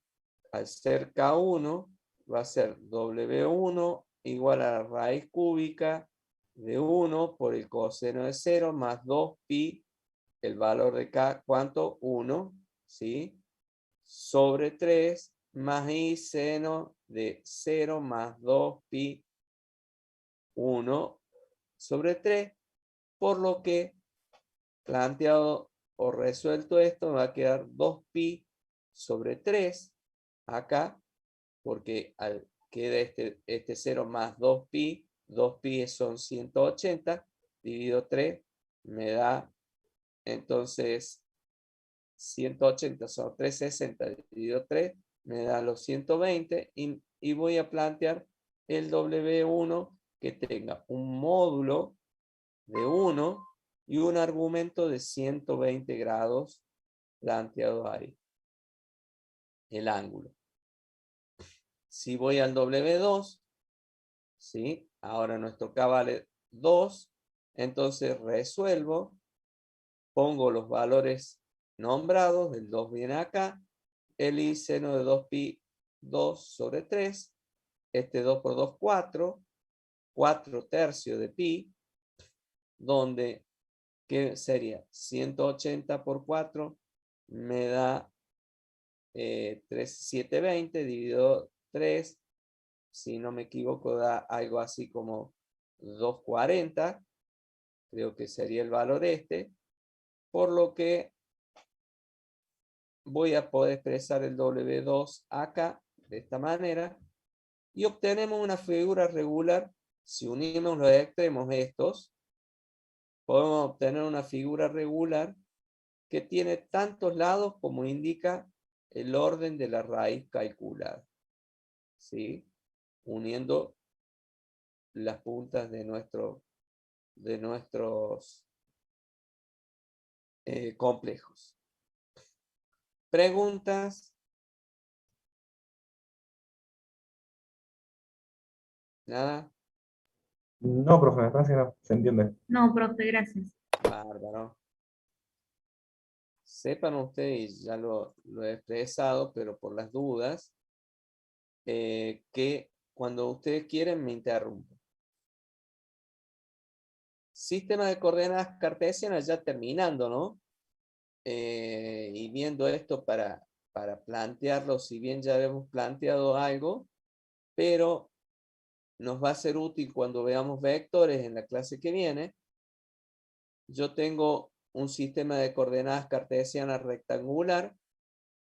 Al ser K1, va a ser W1 igual a la raíz cúbica de 1 por el coseno de 0 más 2pi, el valor de K, ¿cuánto? 1, ¿sí? Sobre 3 más i seno de 0 más 2pi, 1 sobre 3, por lo que planteado o resuelto esto va a quedar 2pi sobre 3 acá, porque queda este 0 más 2pi, 2pi son 180, dividido 3, me da entonces 180 son 360 dividido 3, me da los 120 y voy a plantear el W1 que tenga un módulo de 1 y un argumento de 120 grados planteado ahí, el ángulo. Si voy al W2, ¿sí? Ahora nuestro K vale 2, entonces resuelvo, pongo los valores nombrados, el 2 viene acá, el i seno de 2pi, 2 sobre 3, este 2 por 2, 4, 4 tercios de pi, donde, ¿qué sería? 180 por 4 me da 720 dividido 3, si no me equivoco, da algo así como 240, creo que sería el valor este, por lo que voy a poder expresar el W2 acá, de esta manera, y obtenemos una figura regular. Si unimos los extremos estos, podemos obtener una figura regular que tiene tantos lados como indica el orden de la raíz calculada, ¿sí? Uniendo las puntas de nuestros complejos. ¿Preguntas? ¿Nada? No, profe, me parece que no se entiende. No, profe, gracias. Bárbaro. Sepan ustedes, ya lo he expresado, pero por las dudas, que cuando ustedes quieren me interrumpen. Sistema de coordenadas cartesianas ya terminando, ¿no? Y viendo esto para plantearlo, si bien ya hemos planteado algo, pero nos va a ser útil cuando veamos vectores en la clase que viene. Yo tengo un sistema de coordenadas cartesianas rectangular,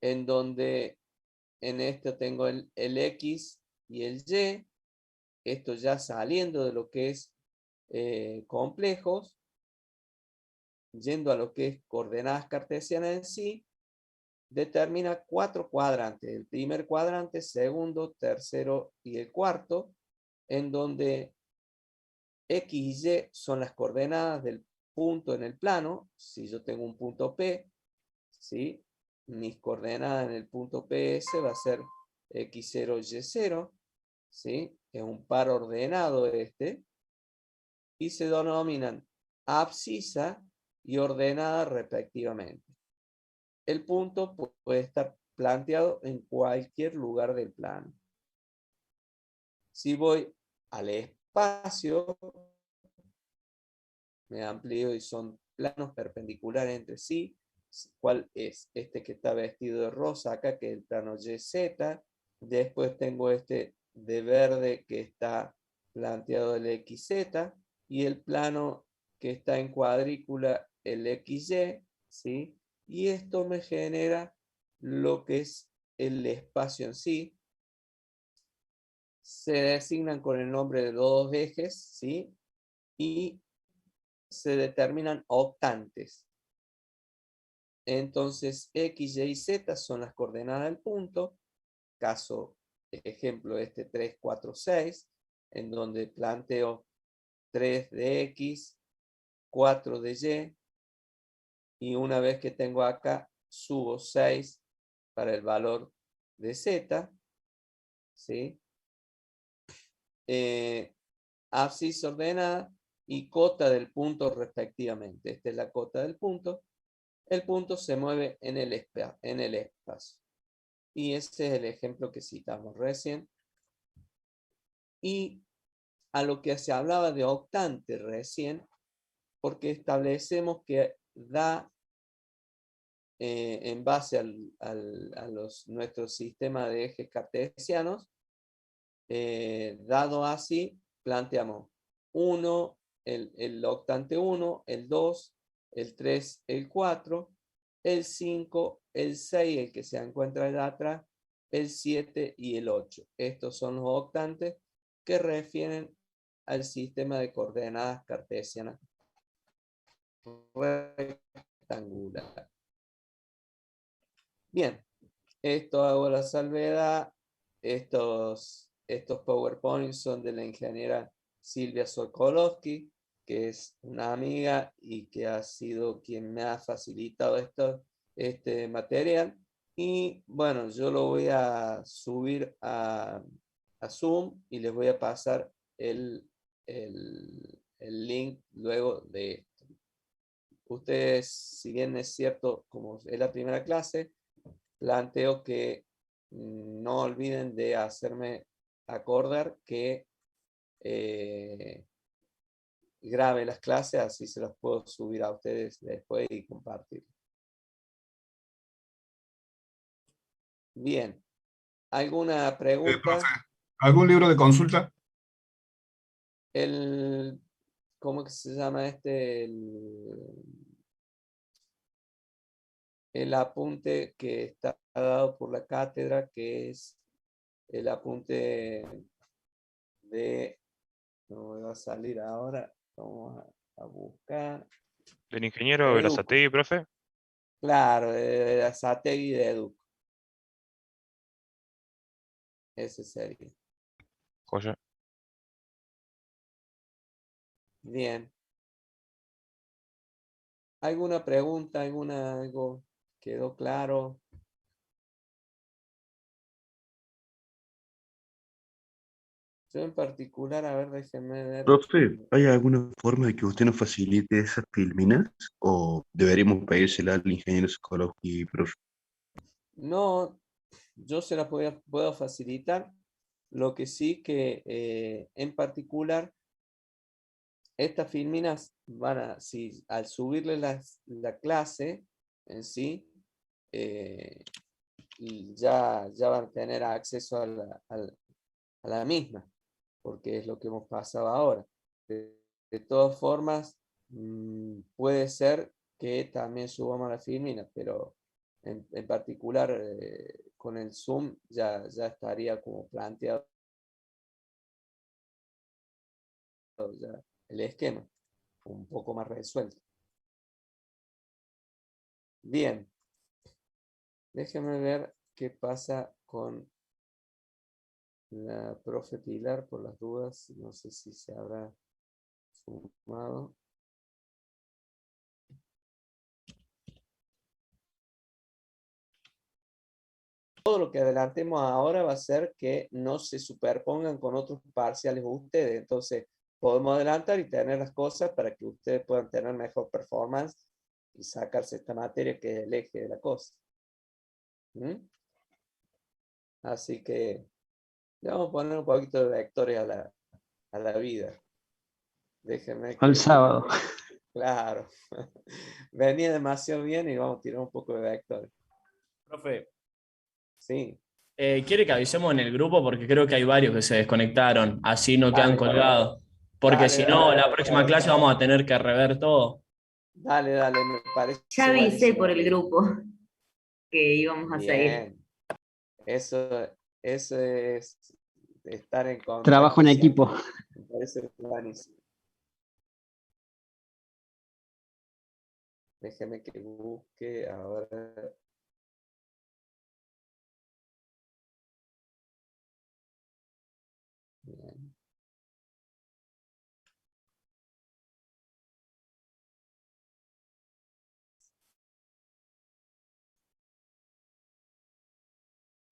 en donde en esto tengo el X y el Y, esto ya saliendo de lo que es complejos, yendo a lo que es coordenadas cartesianas en sí, determina 4 cuadrantes, el primer cuadrante, segundo, tercero y el cuarto, en donde X y Y son las coordenadas del punto en el plano. Si yo tengo un punto P, ¿sí? Mis coordenadas en el punto PS va a ser X0, Y0, ¿sí? Es un par ordenado este, y se denominan abscisa y ordenada respectivamente. El punto puede estar planteado en cualquier lugar del plano. Si voy al espacio, me amplío y son planos perpendiculares entre sí, ¿Cuál es? Este que está vestido de rosa acá, que es el plano YZ. Después tengo este de verde que está planteado el XZ. Y el plano que está en cuadrícula, el XY, ¿sí? Y esto me genera lo que es el espacio en sí. Se designan con el nombre de los dos ejes, ¿sí? Y se determinan octantes. Entonces, X, Y y Z son las coordenadas del punto. Caso, ejemplo, este 3, 4, 6, en donde planteo 3 de X, 4 de Y, y una vez que tengo acá, subo 6 para el valor de Z, ¿sí? Abscisa ordenada y cota del punto respectivamente. Esta es la cota del punto. El punto se mueve en el espacio. Y este es el ejemplo que citamos recién. Y a lo que se hablaba de octante recién, porque establecemos que da, en base a nuestro sistema de ejes cartesianos, dado así, planteamos 1, el octante 1, el 2, el 3, el 4, el 5, el 6, el que se encuentra allá atrás, el 7 y el 8. Estos son los octantes que refieren al sistema de coordenadas cartesianas rectangular. Bien, esto hago la salvedad. Estos PowerPoint son de la ingeniera Silvia Sokolowski, que es una amiga y que ha sido quien me ha facilitado este material. Y bueno, yo lo voy a subir a Zoom y les voy a pasar el link luego de esto. Ustedes, si bien es cierto, como es la primera clase, planteo que no olviden de hacerme acordar que grabe las clases, así se las puedo subir a ustedes después y compartir. Bien, ¿alguna pregunta? Profe, ¿algún libro de consulta? ¿Cómo que se llama este? El apunte que está dado por la cátedra, que es el apunte de, no me va a salir ahora, vamos a buscar. ¿Del ingeniero Educo. Berazategui, profe? Claro, de Azategui de Educo. Ese sería. Joya. Bien. ¿Alguna pregunta? ¿Algo quedó claro? Yo en particular, a ver, déjenme ver. Profe, ¿hay alguna forma de que usted nos facilite esas filminas o deberíamos pedírsela al ingeniero Sokolowski, profe? No, yo se las puedo facilitar. Lo que sí que en particular, estas filminas van a, si al subirle la clase en sí, y ya van a tener acceso a la misma, porque es lo que hemos pasado ahora. De todas formas, puede ser que también subamos la filmina, pero en particular con el Zoom ya estaría como planteado ya el esquema, un poco más resuelto. Bien, déjame ver qué pasa con la profe Pilar por las dudas. No sé si se habrá sumado. Todo lo que adelantemos ahora va a ser que no se superpongan con otros parciales de ustedes. Entonces, podemos adelantar y tener las cosas para que ustedes puedan tener mejor performance y sacarse esta materia que es el eje de la cosa. Así que le vamos a poner un poquito de vectores a la vida. Déjenme Al que... sábado. Claro. Venía demasiado bien y vamos a tirar un poco de vectores. Profe, Sí. ¿quiere que avisemos en el grupo? Porque creo que hay varios que se desconectaron, así no quedan Dale, colgados. Porque dale, si dale, no, la dale, próxima clase vamos a tener que rever todo. dale, dale, me parece Ya avisé por buenísimo. el grupo que íbamos a seguir. Bien. Eso es estar en Trabajo contacto en siempre. equipo. Me parece buenísimo. Déjeme que busque ahora. Bien.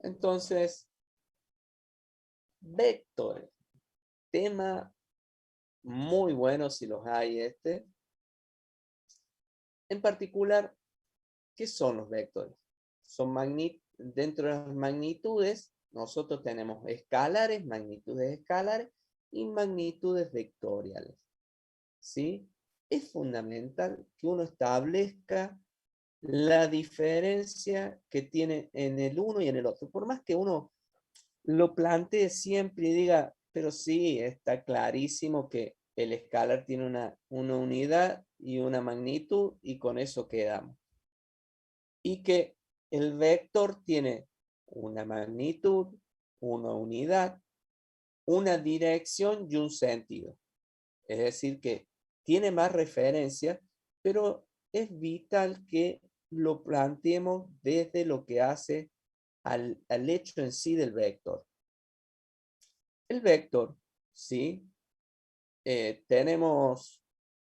Entonces, vectores. Tema muy bueno si los hay este. En particular, ¿qué son los vectores? Son dentro de las magnitudes, nosotros tenemos escalares, magnitudes escalares y magnitudes vectoriales. ¿Sí? Es fundamental que uno establezca la diferencia que tiene en el uno y en el otro. Por más que uno lo plantee siempre y diga, pero sí, está clarísimo que el escalar tiene una unidad y una magnitud y con eso quedamos. Y que el vector tiene una magnitud, una unidad, una dirección y un sentido. Es decir, que tiene más referencia, pero es vital que lo planteemos desde lo que hace al hecho en sí del vector. El vector, ¿sí? Tenemos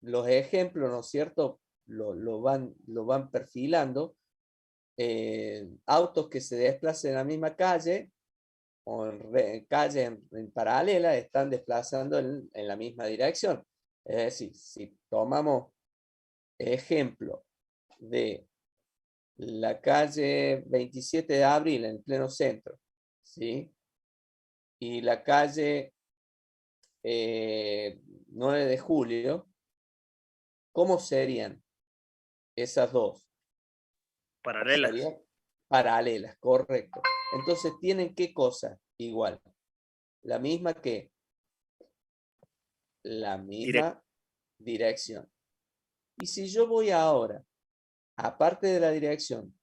los ejemplos, ¿no es cierto? Lo van perfilando. Autos que se desplazan en la misma calle o en calle en paralela están desplazando en la misma dirección. Es decir, si tomamos ejemplo de la calle 27 de abril en pleno centro, ¿sí? Y la calle 9 de julio, ¿cómo serían esas dos? Paralelas. Serían paralelas, correcto. Entonces, ¿tienen qué cosa? Igual. La misma que la misma dirección. Y si yo voy ahora, aparte de la dirección,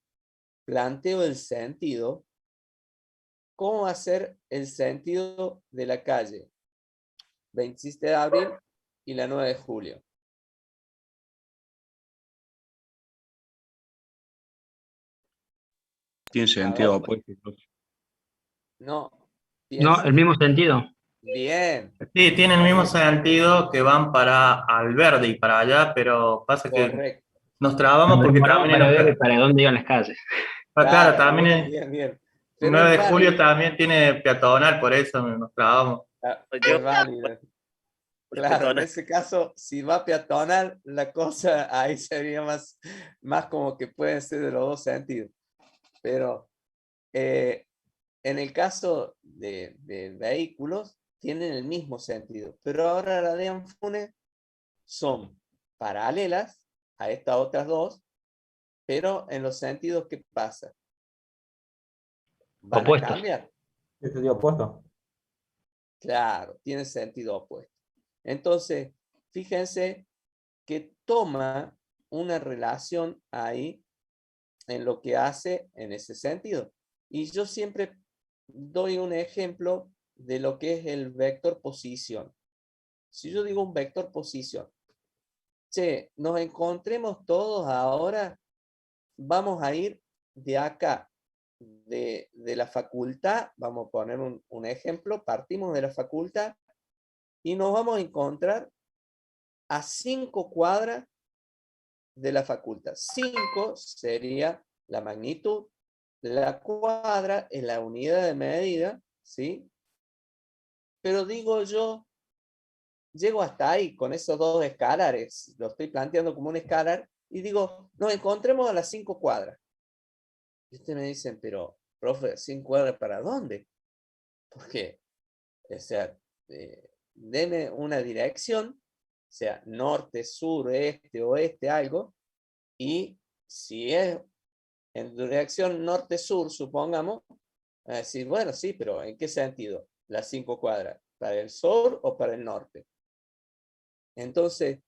planteo el sentido, ¿cómo va a ser el sentido de la calle 27 de abril y la 9 de julio? Tiene A sentido ver, opuesto. no, No, el piensen. mismo sentido. Bien, Sí, tiene el mismo sentido que van para Alberdi y para allá, pero pasa que correcto. nos trabamos Nos porque demoramos también para ver para dónde iban las calles. claro, Claro, también bien, bien, bien. Pero 9 es de julio válido. también tiene peatonal, por eso nos trabamos. Yo, Es válido. por Claro, en peatonal. ese caso, si va peatonal, la cosa ahí sería más como que pueden ser de los dos sentidos. Pero en el caso de vehículos, tienen el mismo sentido. Pero ahora las de Anfune son paralelas a estas otras dos, pero en los sentidos que pasa. Van a Opuestos. cambiar. ¿Qué sentido opuesto? Claro, tiene sentido opuesto. Entonces, fíjense que toma una relación ahí en lo que hace en ese sentido. Y yo siempre doy un ejemplo de lo que es el vector posición. Si yo digo un vector posición, che, nos encontremos todos ahora, vamos a ir de acá, de la facultad, vamos a poner un ejemplo, partimos de la facultad y nos vamos a encontrar a 5 cuadras de la facultad. 5 sería la magnitud, la cuadra es la unidad de medida, ¿sí? Pero digo yo, llego hasta ahí con esos dos escalares, lo estoy planteando como un escalar, y digo, nos encontremos a las 5 cuadras. Y ustedes me dicen, pero, profe, ¿5 cuadras para dónde? Porque, o sea, deme una dirección sea norte, sur, este, oeste, algo, y si es en dirección norte-sur, supongamos, a decir, bueno, sí, pero ¿en qué sentido? Las 5 cuadras, ¿para el sur o para el norte? Entonces,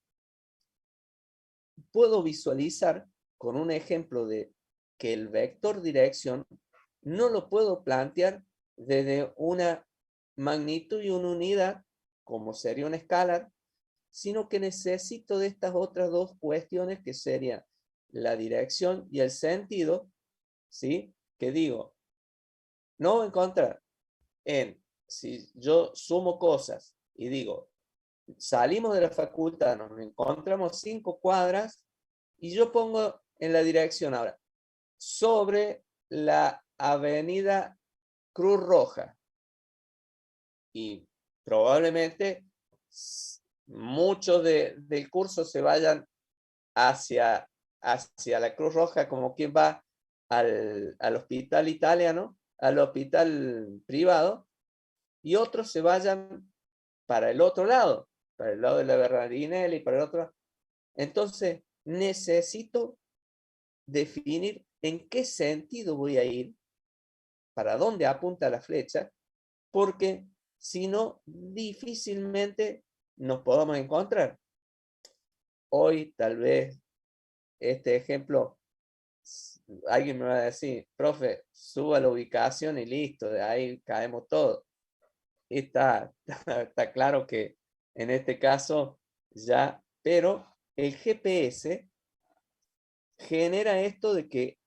puedo visualizar con un ejemplo de que el vector dirección no lo puedo plantear desde una magnitud y una unidad, como sería un escalar, sino que necesito de estas otras dos cuestiones que serían la dirección y el sentido, ¿sí? Que digo, no voy a encontrar si yo sumo cosas y digo, salimos de la facultad, nos encontramos 5 cuadras y yo pongo en la dirección ahora, sobre la avenida Cruz Roja. Y probablemente muchos del curso se vayan hacia la Cruz Roja, como quien va al hospital italiano, al hospital privado, y otros se vayan para el otro lado, para el lado de la Bernardinelli, para el otro. Entonces, necesito definir en qué sentido voy a ir, para dónde apunta la flecha, porque si no, difícilmente nos podamos encontrar. Hoy, tal vez, este ejemplo, alguien me va a decir, profe, suba la ubicación y listo, de ahí caemos todos. Está claro que en este caso ya, pero el GPS genera esto de que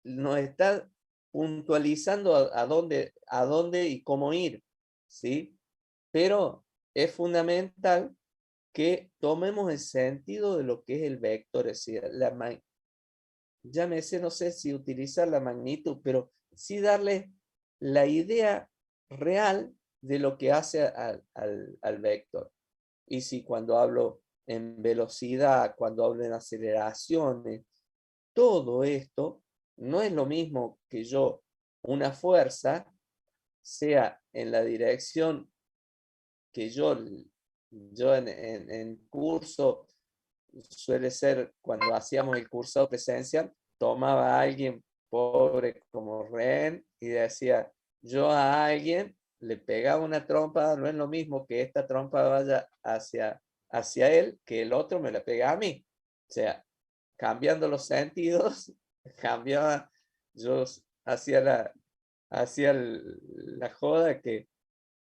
nos está puntualizando a dónde y cómo ir, ¿sí? Pero es fundamental que tomemos el sentido de lo que es el vector, es decir, llámese, no sé si utilizar la magnitud, pero sí darle la idea real de lo que hace al vector. Y si cuando hablo en velocidad, cuando hablo en aceleraciones, todo esto no es lo mismo que una fuerza, sea en la dirección que yo en curso, suele ser cuando hacíamos el curso presencial, tomaba a alguien pobre como rehén y decía, yo a alguien le pegaba una trompa, no es lo mismo que esta trompa vaya hacia él, que el otro me la pega a mí. O sea, cambiando los sentidos, cambiaba, yo hacía la joda que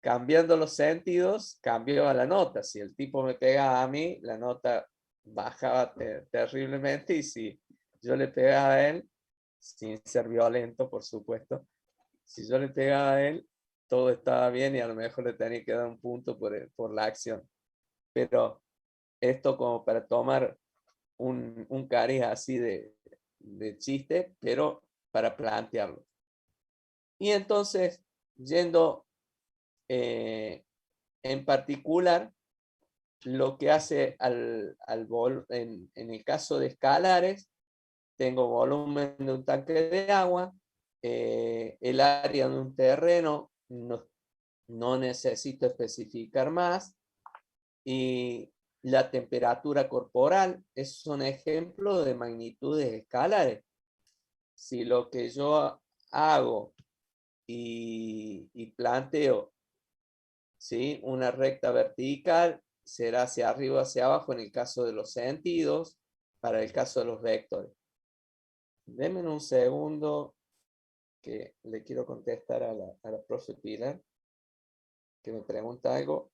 cambiando los sentidos, cambiaba la nota. Si el tipo me pegaba a mí, la nota bajaba terriblemente, y si yo le pegaba a él, sin ser violento, por supuesto, si yo le pegaba a él, todo estaba bien y a lo mejor le tenía que dar un punto por la acción. Pero esto como para tomar un cariz así de chiste, pero para plantearlo. Y entonces, yendo en particular, lo que hace en el caso de escalares, tengo volumen de un tanque de agua, el área de un terreno, no necesito especificar más, y la temperatura corporal es un ejemplo de magnitudes escalares. Si lo que yo hago y planteo, ¿sí?, una recta vertical, será hacia arriba o hacia abajo en el caso de los sentidos, para el caso de los vectores. Denme un segundo que le quiero contestar a la profe Pilar, que me pregunta algo.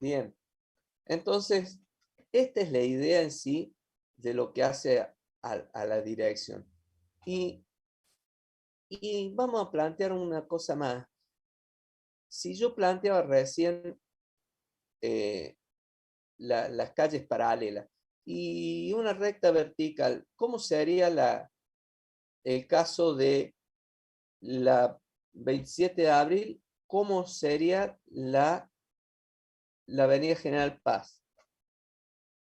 Bien, entonces, esta es la idea en sí de lo que hace a la dirección. Y vamos a plantear una cosa más. Si yo planteaba recién las calles paralelas y una recta vertical, ¿cómo sería el caso de la 27 de abril, ¿cómo sería la Avenida General Paz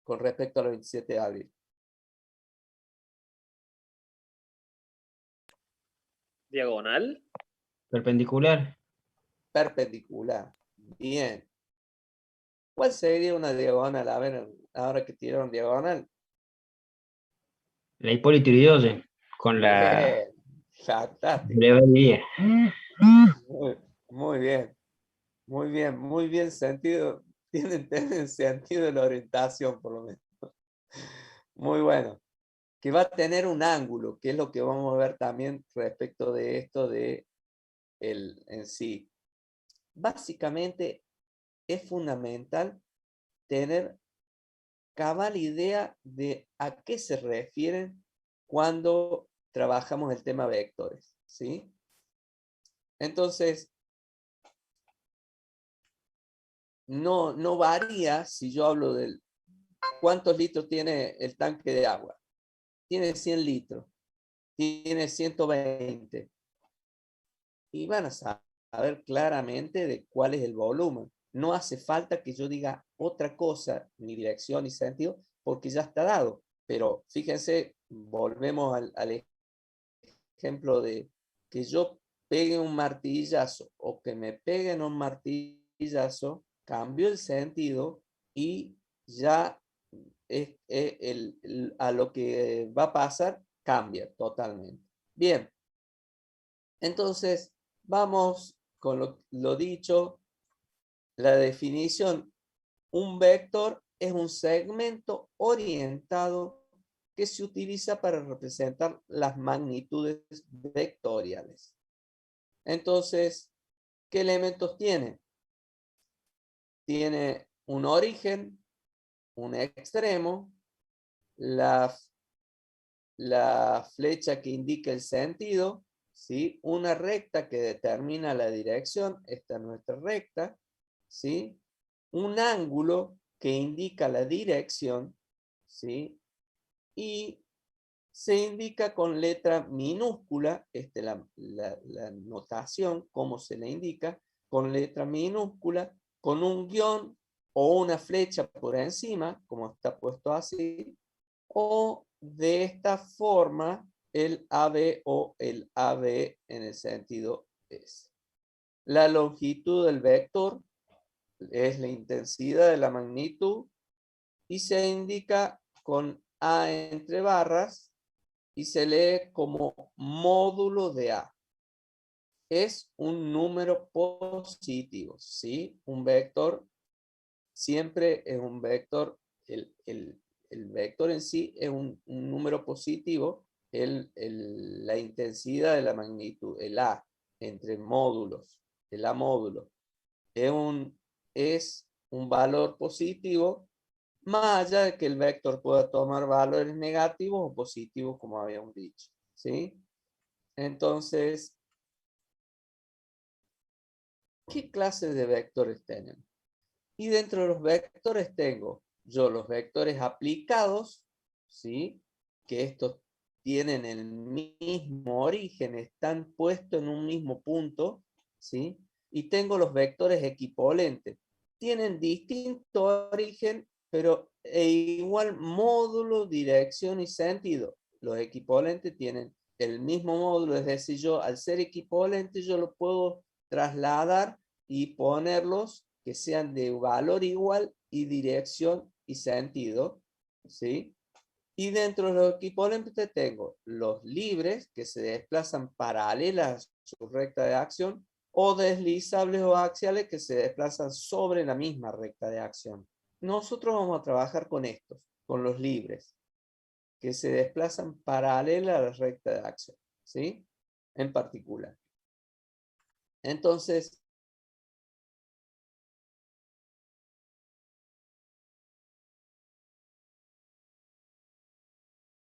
con respecto a la 27 de abril? Diagonal. Perpendicular. Perpendicular. Bien. ¿Cuál sería una diagonal? A ver, ahora que tiraron diagonal. La Hipólito Yrigoyen con la Bien. Fantástico. Levalía. Muy, muy bien. Muy bien. Muy bien sentido. Tienen sentido de la orientación, por lo menos. Muy bueno. Que va a tener un ángulo, que es lo que vamos a ver también respecto de esto de en sí. Básicamente es fundamental tener cabal idea de a qué se refieren cuando trabajamos el tema vectores, ¿sí? Entonces, no varía si yo hablo del cuántos litros tiene el tanque de agua. Tiene 100 litros, tiene 120. Y van a saber claramente de cuál es el volumen. No hace falta que yo diga otra cosa, ni dirección ni sentido, porque ya está dado. Pero fíjense, volvemos al ejemplo de que yo pegue un martillazo o que me peguen un martillazo, cambio el sentido y ya a lo que va a pasar cambia totalmente. Bien, entonces vamos con lo dicho, la definición. Un vector es un segmento orientado que se utiliza para representar las magnitudes vectoriales. Entonces, ¿qué elementos tiene? Tiene un origen, un extremo, la flecha que indica el sentido, ¿sí? Una recta que determina la dirección, esta es nuestra recta, ¿sí? Un ángulo que indica la dirección, ¿sí? Y se indica con letra minúscula, esta es la notación, cómo se le indica, con letra minúscula, con un guión o una flecha por encima, como está puesto así, o de esta forma el AB o el AB en el sentido S. La longitud del vector es la intensidad de la magnitud y se indica con A entre barras y se lee como módulo de A. Es un número positivo, ¿sí? Un vector siempre es un vector, el vector en sí es un número positivo, la intensidad de la magnitud, el A, entre módulos, el A módulo, es un valor positivo, más allá de que el vector pueda tomar valores negativos o positivos, como habíamos dicho, ¿sí? Entonces, ¿qué clases de vectores tenemos? Y dentro de los vectores tengo yo los vectores aplicados, ¿sí? Que estos tienen el mismo origen, están puestos en un mismo punto, ¿sí? Y tengo los vectores equipolentes. Tienen distinto origen, pero igual módulo, dirección y sentido. Los equipolentes tienen el mismo módulo, es decir, yo al ser equipolente yo lo puedo trasladar y ponerlos que sean de valor igual y dirección y sentido, ¿sí? Y dentro de los equipolentes tengo los libres que se desplazan paralelas a su recta de acción o deslizables o axiales que se desplazan sobre la misma recta de acción. Nosotros vamos a trabajar con estos, con los libres, que se desplazan paralelas a la recta de acción, ¿sí? En particular. Entonces,